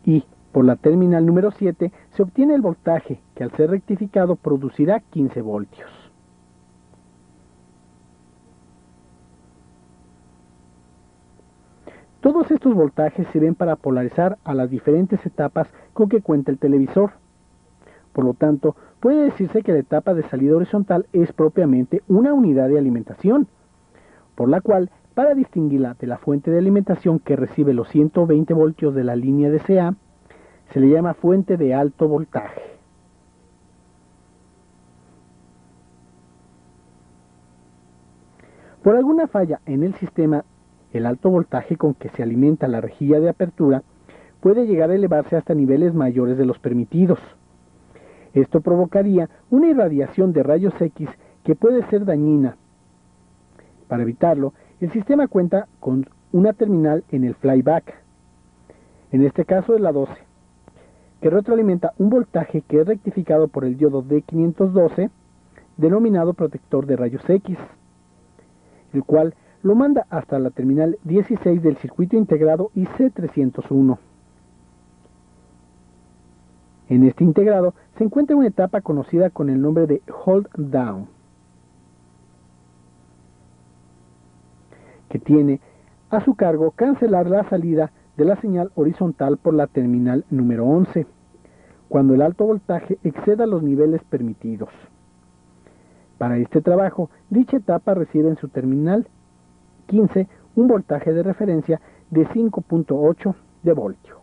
Y por la terminal número 7 se obtiene el voltaje que al ser rectificado producirá 15 voltios. Todos estos voltajes sirven para polarizar a las diferentes etapas con que cuenta el televisor. Por lo tanto, puede decirse que la etapa de salida horizontal es propiamente una unidad de alimentación, por la cual, para distinguirla de la fuente de alimentación que recibe los 120 voltios de la línea de CA, se le llama fuente de alto voltaje. Por alguna falla en el sistema, el alto voltaje con que se alimenta la rejilla de apertura puede llegar a elevarse hasta niveles mayores de los permitidos. Esto provocaría una irradiación de rayos X que puede ser dañina. Para evitarlo, el sistema cuenta con una terminal en el flyback, en este caso es la 12, que retroalimenta un voltaje que es rectificado por el diodo D512, denominado protector de rayos X, el cual lo manda hasta la terminal 16 del circuito integrado IC301. En este integrado se encuentra una etapa conocida con el nombre de Hold Down, que tiene a su cargo cancelar la salida de la señal horizontal por la terminal número 11, cuando el alto voltaje exceda los niveles permitidos. Para este trabajo, dicha etapa recibe en su terminal 15 un voltaje de referencia de 5.8 de voltio.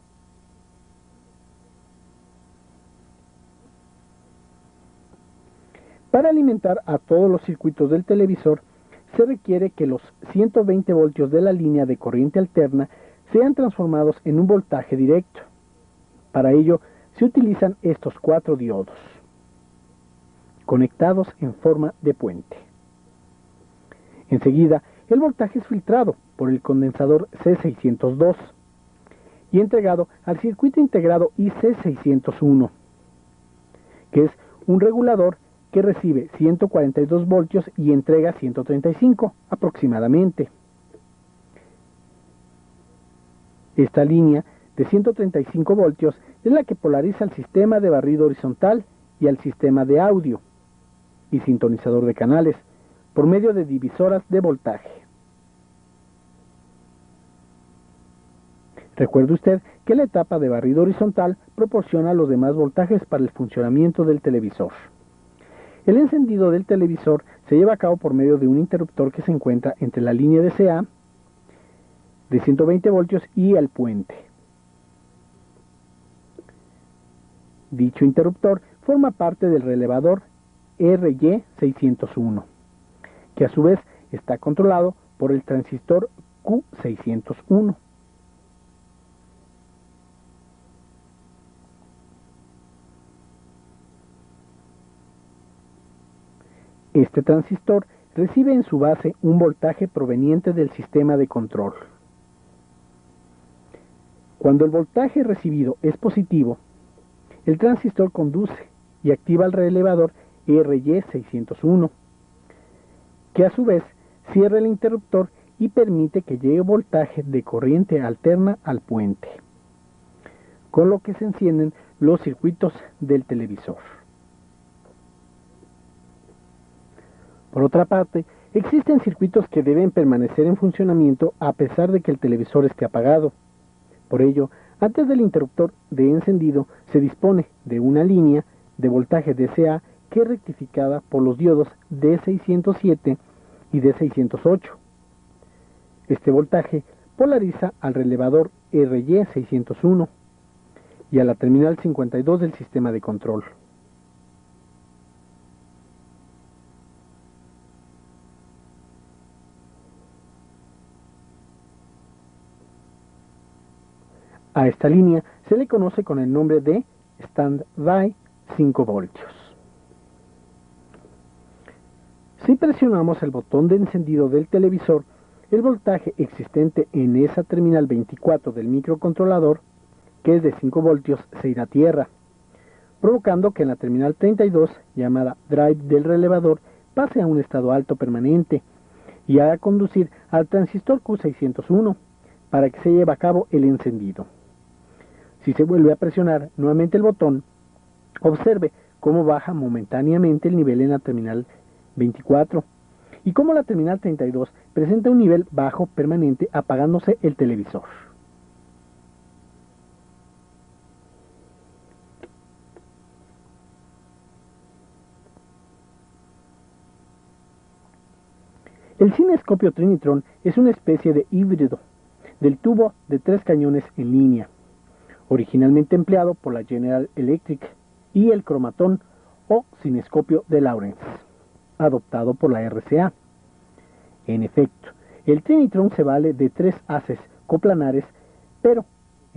Para alimentar a todos los circuitos del televisor, se requiere que los 120 voltios de la línea de corriente alterna sean transformados en un voltaje directo. Para ello, se utilizan estos 4 diodos, conectados en forma de puente. Enseguida, el voltaje es filtrado por el condensador C602 y entregado al circuito integrado IC601, que es un regulador que recibe 142 voltios y entrega 135 aproximadamente. Esta línea de 135 voltios es la que polariza al sistema de barrido horizontal y al sistema de audio y sintonizador de canales por medio de divisoras de voltaje. Recuerde usted que la etapa de barrido horizontal proporciona los demás voltajes para el funcionamiento del televisor. El encendido del televisor se lleva a cabo por medio de un interruptor que se encuentra entre la línea de CA de 120 voltios y el puente. Dicho interruptor forma parte del relevador RY601, que a su vez está controlado por el transistor Q601. Este transistor recibe en su base un voltaje proveniente del sistema de control. Cuando el voltaje recibido es positivo, el transistor conduce y activa el relevador RY601, que a su vez cierra el interruptor y permite que llegue voltaje de corriente alterna al puente, con lo que se encienden los circuitos del televisor. Por otra parte, existen circuitos que deben permanecer en funcionamiento a pesar de que el televisor esté apagado. Por ello, antes del interruptor de encendido se dispone de una línea de voltaje DCA que es rectificada por los diodos D607 y D608. Este voltaje polariza al relevador RY601 y a la terminal 52 del sistema de control. A esta línea se le conoce con el nombre de Standby 5 voltios. Si presionamos el botón de encendido del televisor, el voltaje existente en esa terminal 24 del microcontrolador, que es de 5 voltios, se irá a tierra, provocando que en la terminal 32, llamada drive del relevador, pase a un estado alto permanente y haga conducir al transistor Q601 para que se lleve a cabo el encendido. Si se vuelve a presionar nuevamente el botón, observe cómo baja momentáneamente el nivel en la terminal 24 y cómo la terminal 32 presenta un nivel bajo permanente apagándose el televisor. El cinescopio Trinitron es una especie de híbrido del tubo de 3 cañones en línea, originalmente empleado por la General Electric, y el cromatón o cinescopio de Lawrence, adoptado por la RCA. En efecto, el Trinitron se vale de 3 haces coplanares, pero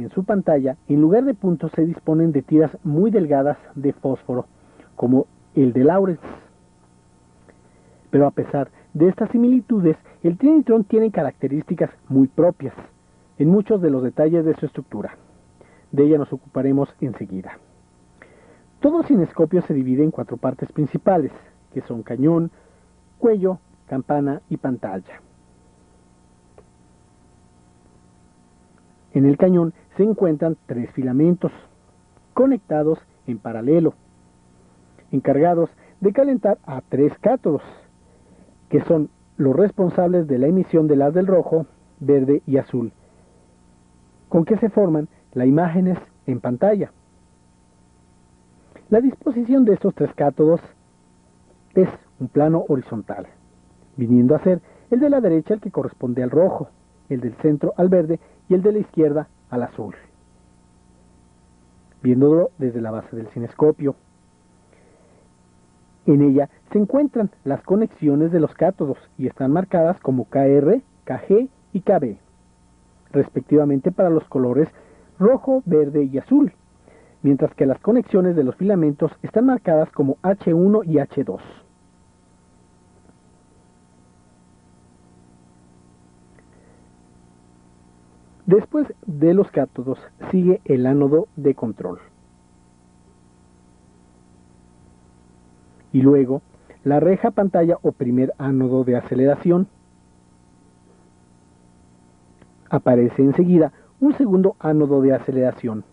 en su pantalla, en lugar de puntos se disponen de tiras muy delgadas de fósforo, como el de Lawrence. Pero a pesar de estas similitudes, el Trinitron tiene características muy propias en muchos de los detalles de su estructura. De ella nos ocuparemos enseguida. Todo cinescopio se divide en 4 partes principales, que son cañón, cuello, campana y pantalla. En el cañón se encuentran 3 filamentos, conectados en paralelo, encargados de calentar a 3 cátodos, que son los responsables de la emisión del haz del rojo, verde y azul, con que se forman las imágenes en pantalla. La disposición de estos 3 cátodos es un plano horizontal, viniendo a ser el de la derecha el que corresponde al rojo, el del centro al verde y el de la izquierda al azul, viéndolo desde la base del cinescopio. En ella se encuentran las conexiones de los cátodos y están marcadas como KR, KG y KB, respectivamente para los colores rojo, verde y azul, mientras que las conexiones de los filamentos están marcadas como H1 y H2. Después de los cátodos sigue el ánodo de control. Y luego la reja pantalla o primer ánodo de aceleración. Aparece enseguida un segundo ánodo de aceleración,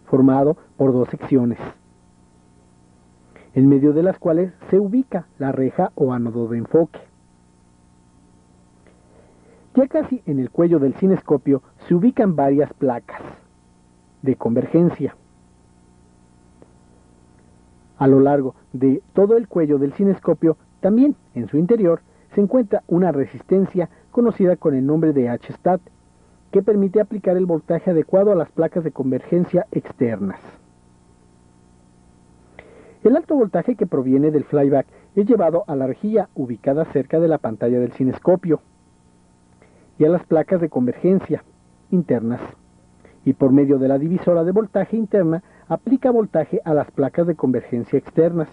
formado por 2 secciones, en medio de las cuales se ubica la reja o ánodo de enfoque. Ya casi en el cuello del cinescopio se ubican varias placas de convergencia. A lo largo de todo el cuello del cinescopio, también en su interior, se encuentra una resistencia conocida con el nombre de H-stat, que permite aplicar el voltaje adecuado a las placas de convergencia externas. El alto voltaje que proviene del flyback es llevado a la rejilla ubicada cerca de la pantalla del cinescopio y a las placas de convergencia internas, y por medio de la divisora de voltaje interna aplica voltaje a las placas de convergencia externas.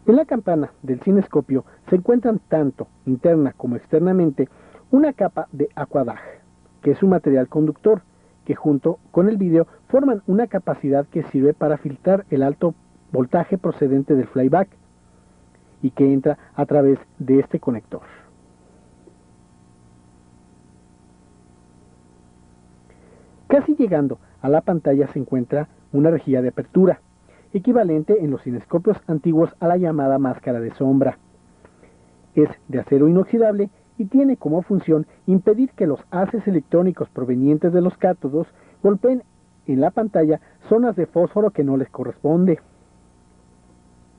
En la campana del cinescopio se encuentran tanto interna como externamente una capa de aquadag, que es un material conductor, que junto con el vídeo forman una capacidad que sirve para filtrar el alto voltaje procedente del flyback y que entra a través de este conector. Casi llegando a la pantalla se encuentra una rejilla de apertura, equivalente en los cinescopios antiguos a la llamada máscara de sombra. Es de acero inoxidable y tiene como función impedir que los haces electrónicos provenientes de los cátodos golpeen en la pantalla zonas de fósforo que no les corresponde.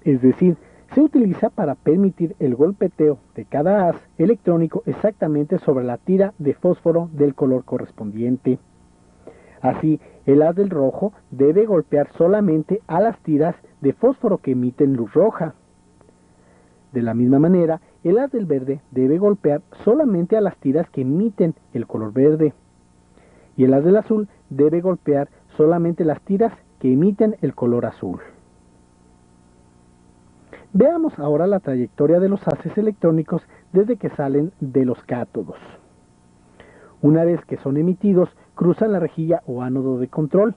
Es decir, se utiliza para permitir el golpeteo de cada haz electrónico exactamente sobre la tira de fósforo del color correspondiente. Así, el haz del rojo debe golpear solamente a las tiras de fósforo que emiten luz roja. De la misma manera, el haz del verde debe golpear solamente a las tiras que emiten el color verde. Y el haz del azul debe golpear solamente las tiras que emiten el color azul. Veamos ahora la trayectoria de los haces electrónicos desde que salen de los cátodos. Una vez que son emitidos, cruzan la rejilla o ánodo de control,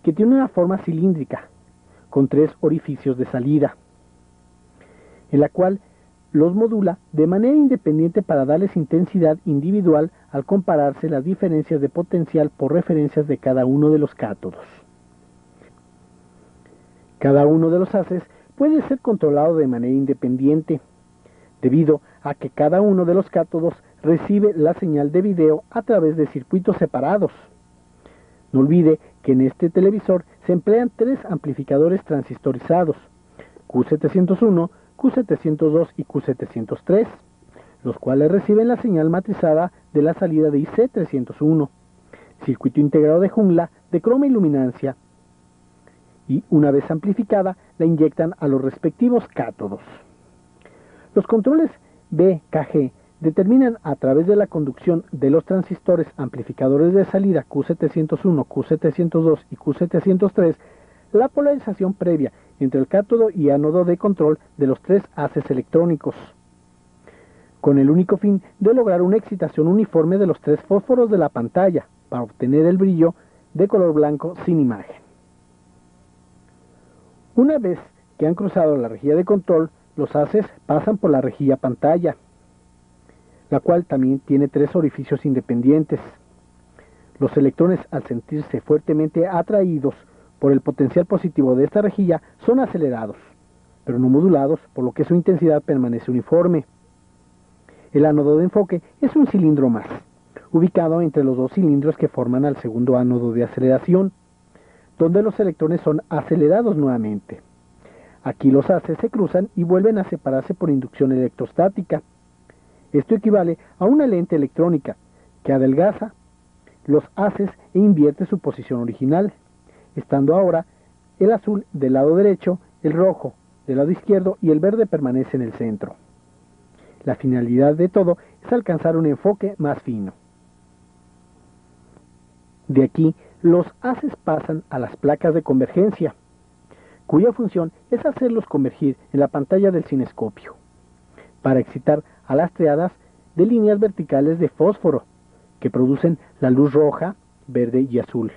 que tiene una forma cilíndrica, con 3 orificios de salida, en la cual los modula de manera independiente para darles intensidad individual al compararse las diferencias de potencial por referencias de cada uno de los cátodos. Cada uno de los haces puede ser controlado de manera independiente, debido a que cada uno de los cátodos recibe la señal de video a través de circuitos separados. No olvide que en este televisor se emplean 3 amplificadores transistorizados, Q701, Q702 y Q703, los cuales reciben la señal matrizada de la salida de IC301, circuito integrado de jungla de croma y luminancia, y una vez amplificada la inyectan a los respectivos cátodos. Los controles BKG determinan a través de la conducción de los transistores amplificadores de salida Q701, Q702 y Q703 la polarización previa entre el cátodo y ánodo de control de los tres haces electrónicos, con el único fin de lograr una excitación uniforme de los tres fósforos de la pantalla para obtener el brillo de color blanco sin imagen. Una vez que han cruzado la rejilla de control, los haces pasan por la rejilla pantalla, la cual también tiene tres orificios independientes. Los electrones, al sentirse fuertemente atraídos por el potencial positivo de esta rejilla, son acelerados, pero no modulados, por lo que su intensidad permanece uniforme. El ánodo de enfoque es un cilindro más, ubicado entre los dos cilindros que forman al segundo ánodo de aceleración, donde los electrones son acelerados nuevamente. Aquí los haces se cruzan y vuelven a separarse por inducción electrostática. Esto equivale a una lente electrónica que adelgaza los haces e invierte su posición original, estando ahora el azul del lado derecho, el rojo del lado izquierdo y el verde permanece en el centro. La finalidad de todo es alcanzar un enfoque más fino. De aquí, los haces pasan a las placas de convergencia, cuya función es hacerlos convergir en la pantalla del cinescopio, para excitar a las triadas de líneas verticales de fósforo, que producen la luz roja, verde y azul,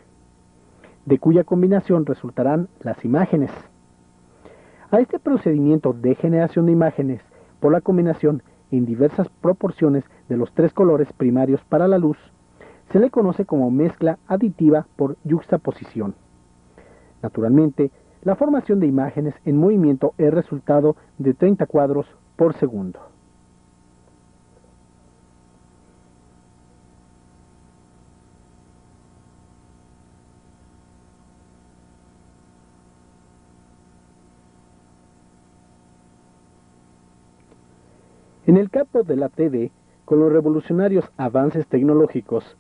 de cuya combinación resultarán las imágenes. A este procedimiento de generación de imágenes por la combinación en diversas proporciones de los tres colores primarios para la luz, se le conoce como mezcla aditiva por yuxtaposición. Naturalmente, la formación de imágenes en movimiento es resultado de 30 cuadros por segundo. En el campo de la TV, con los revolucionarios avances tecnológicos,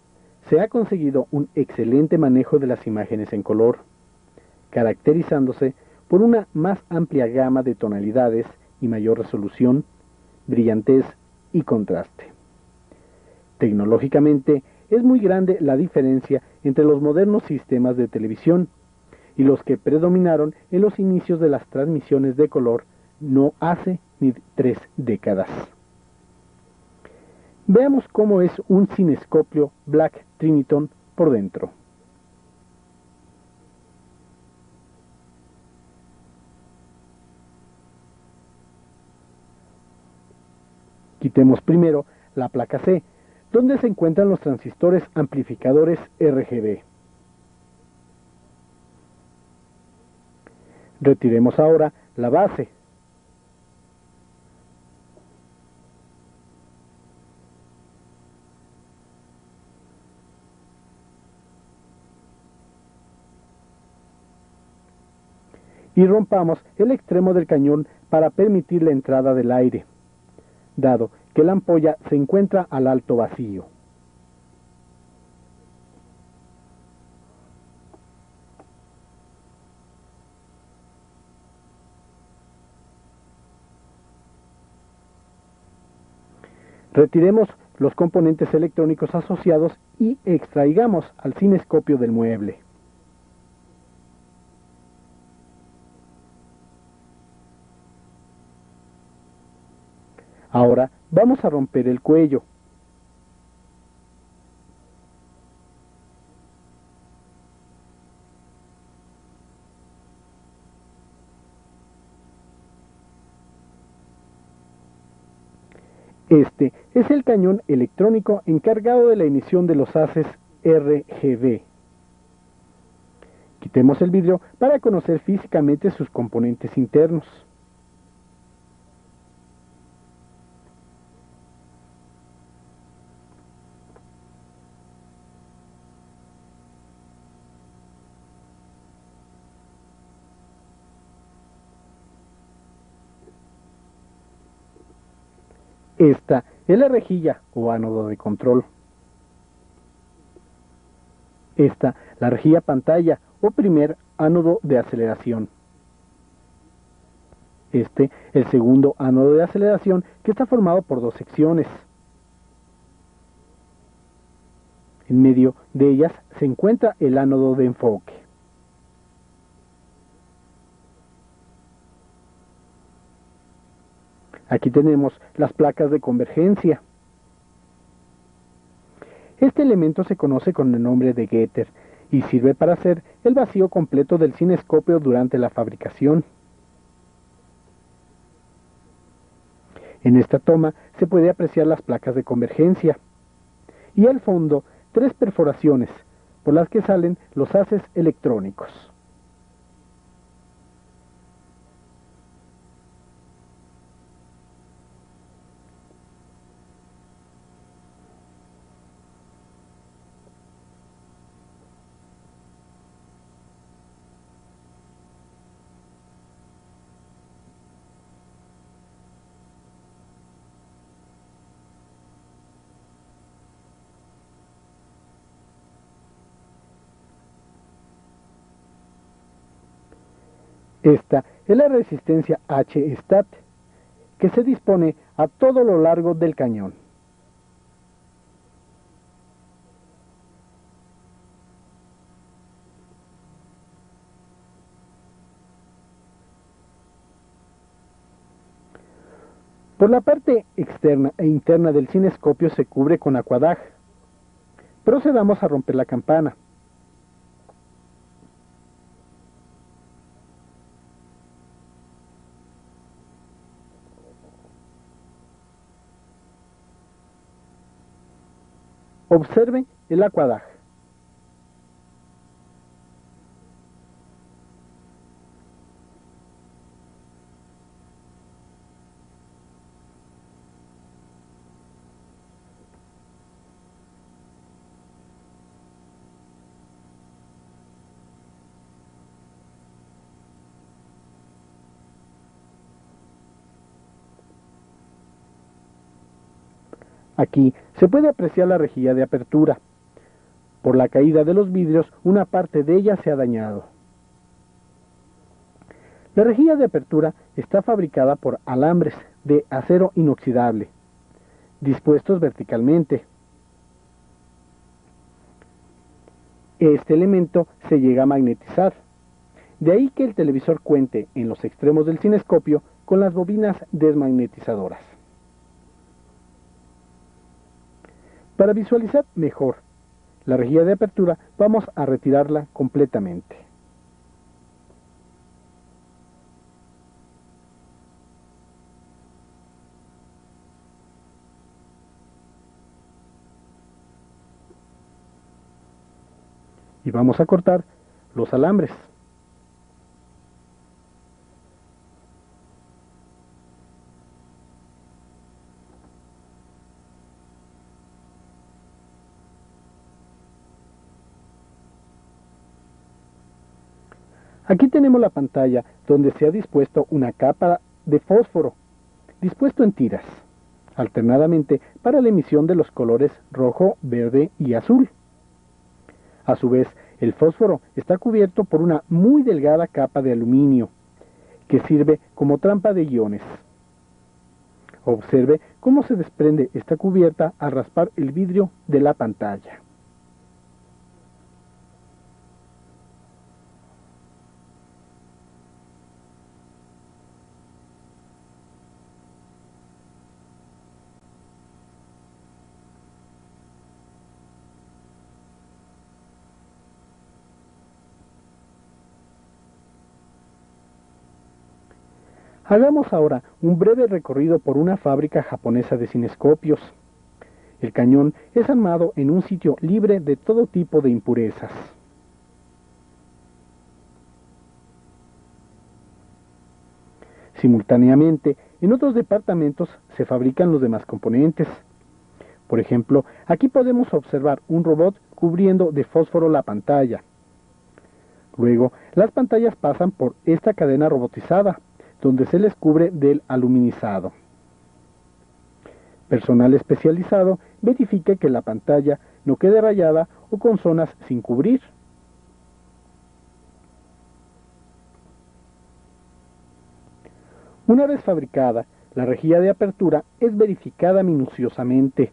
se ha conseguido un excelente manejo de las imágenes en color, caracterizándose por una más amplia gama de tonalidades y mayor resolución, brillantez y contraste. Tecnológicamente, es muy grande la diferencia entre los modernos sistemas de televisión y los que predominaron en los inicios de las transmisiones de color no hace ni 3 décadas. Veamos cómo es un cinescopio Black Triniton por dentro. Quitemos primero la placa C, donde se encuentran los transistores amplificadores RGB. Retiremos ahora la base. Y rompamos el extremo del cañón para permitir la entrada del aire, dado que la ampolla se encuentra al alto vacío. Retiremos los componentes electrónicos asociados y extraigamos al cinescopio del mueble. Ahora vamos a romper el cuello. Este es el cañón electrónico encargado de la emisión de los haces RGB. Quitemos el vidrio para conocer físicamente sus componentes internos. Esta es la rejilla o ánodo de control. Esta, la rejilla pantalla o primer ánodo de aceleración. el segundo ánodo de aceleración, que está formado por dos secciones. En medio de ellas se encuentra el ánodo de enfoque. Aquí tenemos las placas de convergencia. Este elemento se conoce con el nombre de getter y sirve para hacer el vacío completo del cinescopio durante la fabricación. En esta toma se puede apreciar las placas de convergencia y al fondo 3 perforaciones por las que salen los haces electrónicos. Esta es la resistencia H-stat, que se dispone a todo lo largo del cañón. Por la parte externa e interna del cinescopio se cubre con aquadaj. Procedamos a romper la campana. Observen el aquadaj. Aquí se puede apreciar la rejilla de apertura. Por la caída de los vidrios, una parte de ella se ha dañado. La rejilla de apertura está fabricada por alambres de acero inoxidable, dispuestos verticalmente. Este elemento se llega a magnetizar. De ahí que el televisor cuente en los extremos del cinescopio con las bobinas desmagnetizadoras. Para visualizar mejor la rejilla de apertura, vamos a retirarla completamente. Y vamos a cortar los alambres. Aquí tenemos la pantalla donde se ha dispuesto una capa de fósforo, dispuesto en tiras, alternadamente para la emisión de los colores rojo, verde y azul. A su vez, el fósforo está cubierto por una muy delgada capa de aluminio, que sirve como trampa de iones. Observe cómo se desprende esta cubierta al raspar el vidrio de la pantalla. Hagamos ahora un breve recorrido por una fábrica japonesa de cinescopios. El cañón es armado en un sitio libre de todo tipo de impurezas. Simultáneamente, en otros departamentos se fabrican los demás componentes. Por ejemplo, aquí podemos observar un robot cubriendo de fósforo la pantalla. Luego, las pantallas pasan por esta cadena robotizada, donde se les cubre del aluminizado. Personal especializado verifica que la pantalla no quede rayada o con zonas sin cubrir. Una vez fabricada, la rejilla de apertura es verificada minuciosamente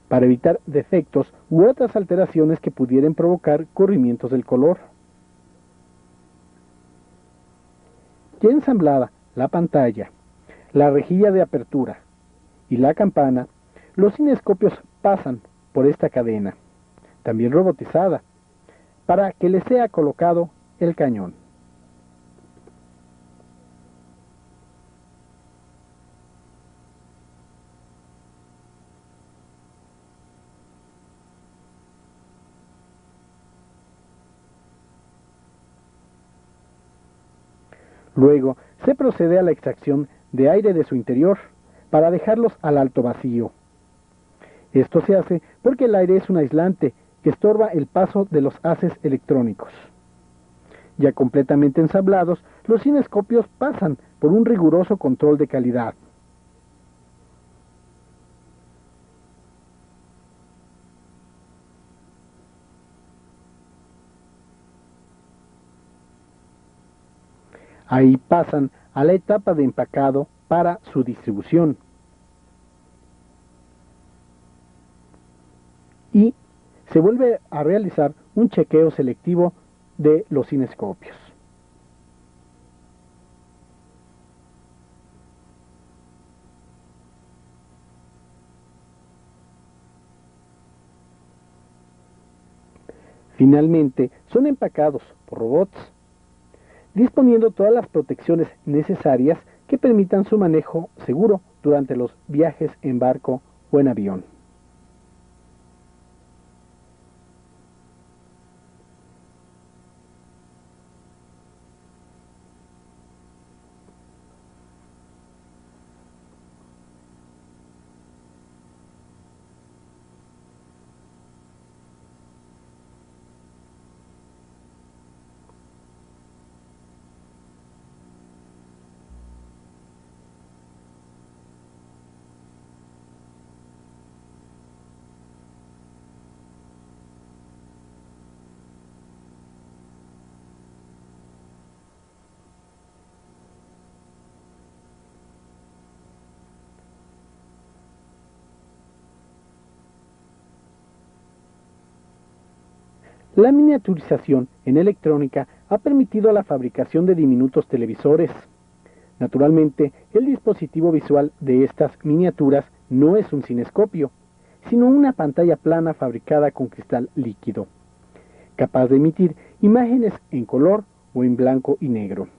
para evitar defectos u otras alteraciones que pudieran provocar corrimientos del color. Ya ensamblada la pantalla, la rejilla de apertura y la campana, los cinescopios pasan por esta cadena, también robotizada, para que le sea colocado el cañón. Luego se procede a la extracción de aire de su interior para dejarlos al alto vacío. Esto se hace porque el aire es un aislante que estorba el paso de los haces electrónicos. Ya completamente ensamblados, los cinescopios pasan por un riguroso control de calidad. Ahí pasan a la etapa de empacado para su distribución. Y se vuelve a realizar un chequeo selectivo de los cinescopios. Finalmente, son empacados por robots, disponiendo todas las protecciones necesarias que permitan su manejo seguro durante los viajes en barco o en avión. La miniaturización en electrónica ha permitido la fabricación de diminutos televisores. Naturalmente, el dispositivo visual de estas miniaturas no es un cinescopio, sino una pantalla plana fabricada con cristal líquido, capaz de emitir imágenes en color o en blanco y negro.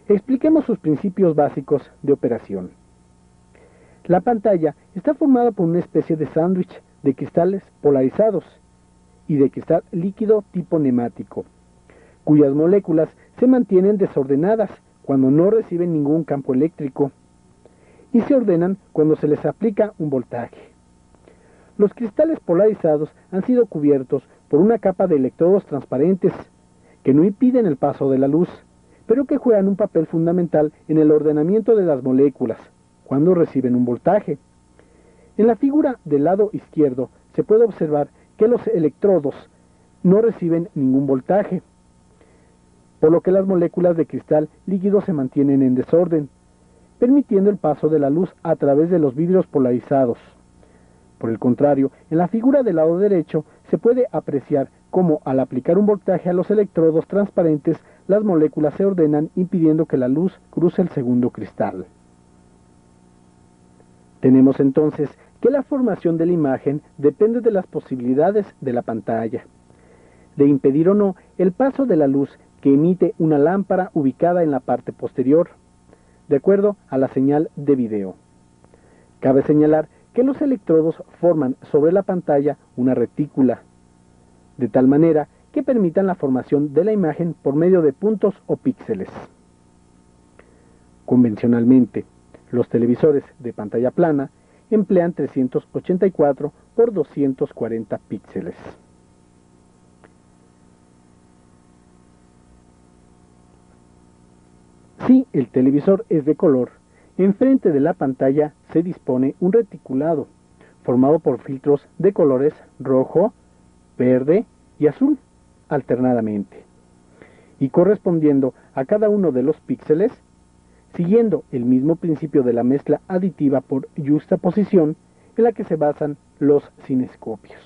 Expliquemos sus principios básicos de operación. La pantalla está formada por una especie de sándwich de cristales polarizados y de cristal líquido tipo neumático, cuyas moléculas se mantienen desordenadas cuando no reciben ningún campo eléctrico y se ordenan cuando se les aplica un voltaje. Los cristales polarizados han sido cubiertos por una capa de electrodos transparentes que no impiden el paso de la luz, pero que juegan un papel fundamental en el ordenamiento de las moléculas cuando reciben un voltaje. En la figura del lado izquierdo se puede observar que los electrodos no reciben ningún voltaje, por lo que las moléculas de cristal líquido se mantienen en desorden, permitiendo el paso de la luz a través de los vidrios polarizados. Por el contrario, en la figura del lado derecho se puede apreciar cómo al aplicar un voltaje a los electrodos transparentes, las moléculas se ordenan impidiendo que la luz cruce el segundo cristal. Tenemos entonces que la formación de la imagen depende de las posibilidades de la pantalla, de impedir o no el paso de la luz que emite una lámpara ubicada en la parte posterior, de acuerdo a la señal de video. Cabe señalar que los electrodos forman sobre la pantalla una retícula, de tal manera que permitan la formación de la imagen por medio de puntos o píxeles. Convencionalmente, los televisores de pantalla plana emplean 384 por 240 píxeles. Si el televisor es de color, enfrente de la pantalla se dispone un reticulado, formado por filtros de colores rojo, verde y azul, alternadamente. Y correspondiendo a cada uno de los píxeles, siguiendo el mismo principio de la mezcla aditiva por yuxtaposición en la que se basan los cinescopios.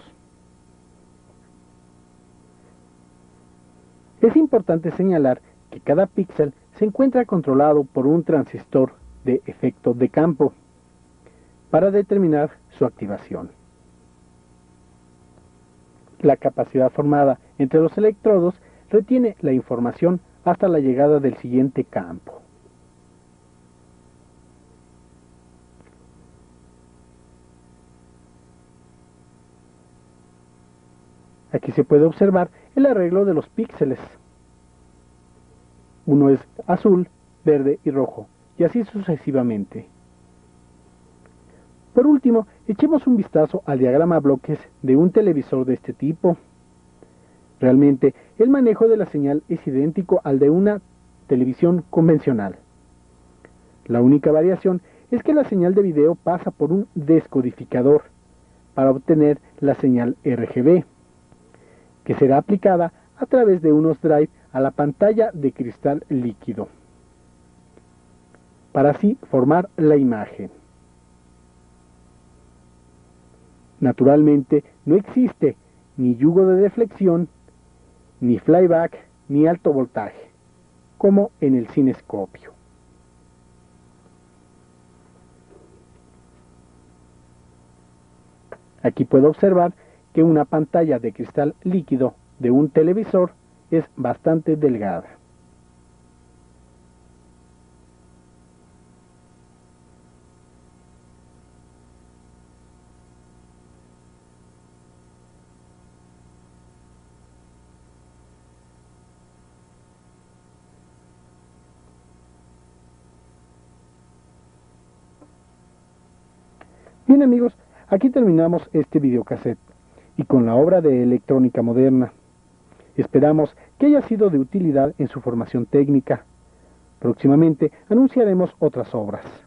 Es importante señalar que cada píxel se encuentra controlado por un transistor de efecto de campo para determinar su activación. La capacidad formada entre los electrodos retiene la información hasta la llegada del siguiente campo. Aquí se puede observar el arreglo de los píxeles. Uno es azul, verde y rojo, y así sucesivamente. Por último, echemos un vistazo al diagrama bloques de un televisor de este tipo. Realmente, el manejo de la señal es idéntico al de una televisión convencional. La única variación es que la señal de video pasa por un descodificador para obtener la señal RGB, que será aplicada a través de unos drive a la pantalla de cristal líquido, para así formar la imagen. Naturalmente, no existe ni yugo de deflexión, ni flyback, ni alto voltaje, como en el cinescopio. Aquí puedo observar que una pantalla de cristal líquido de un televisor es bastante delgada. Bien amigos, aquí terminamos este videocassette y con la obra de electrónica moderna. Esperamos que haya sido de utilidad en su formación técnica. Próximamente anunciaremos otras obras.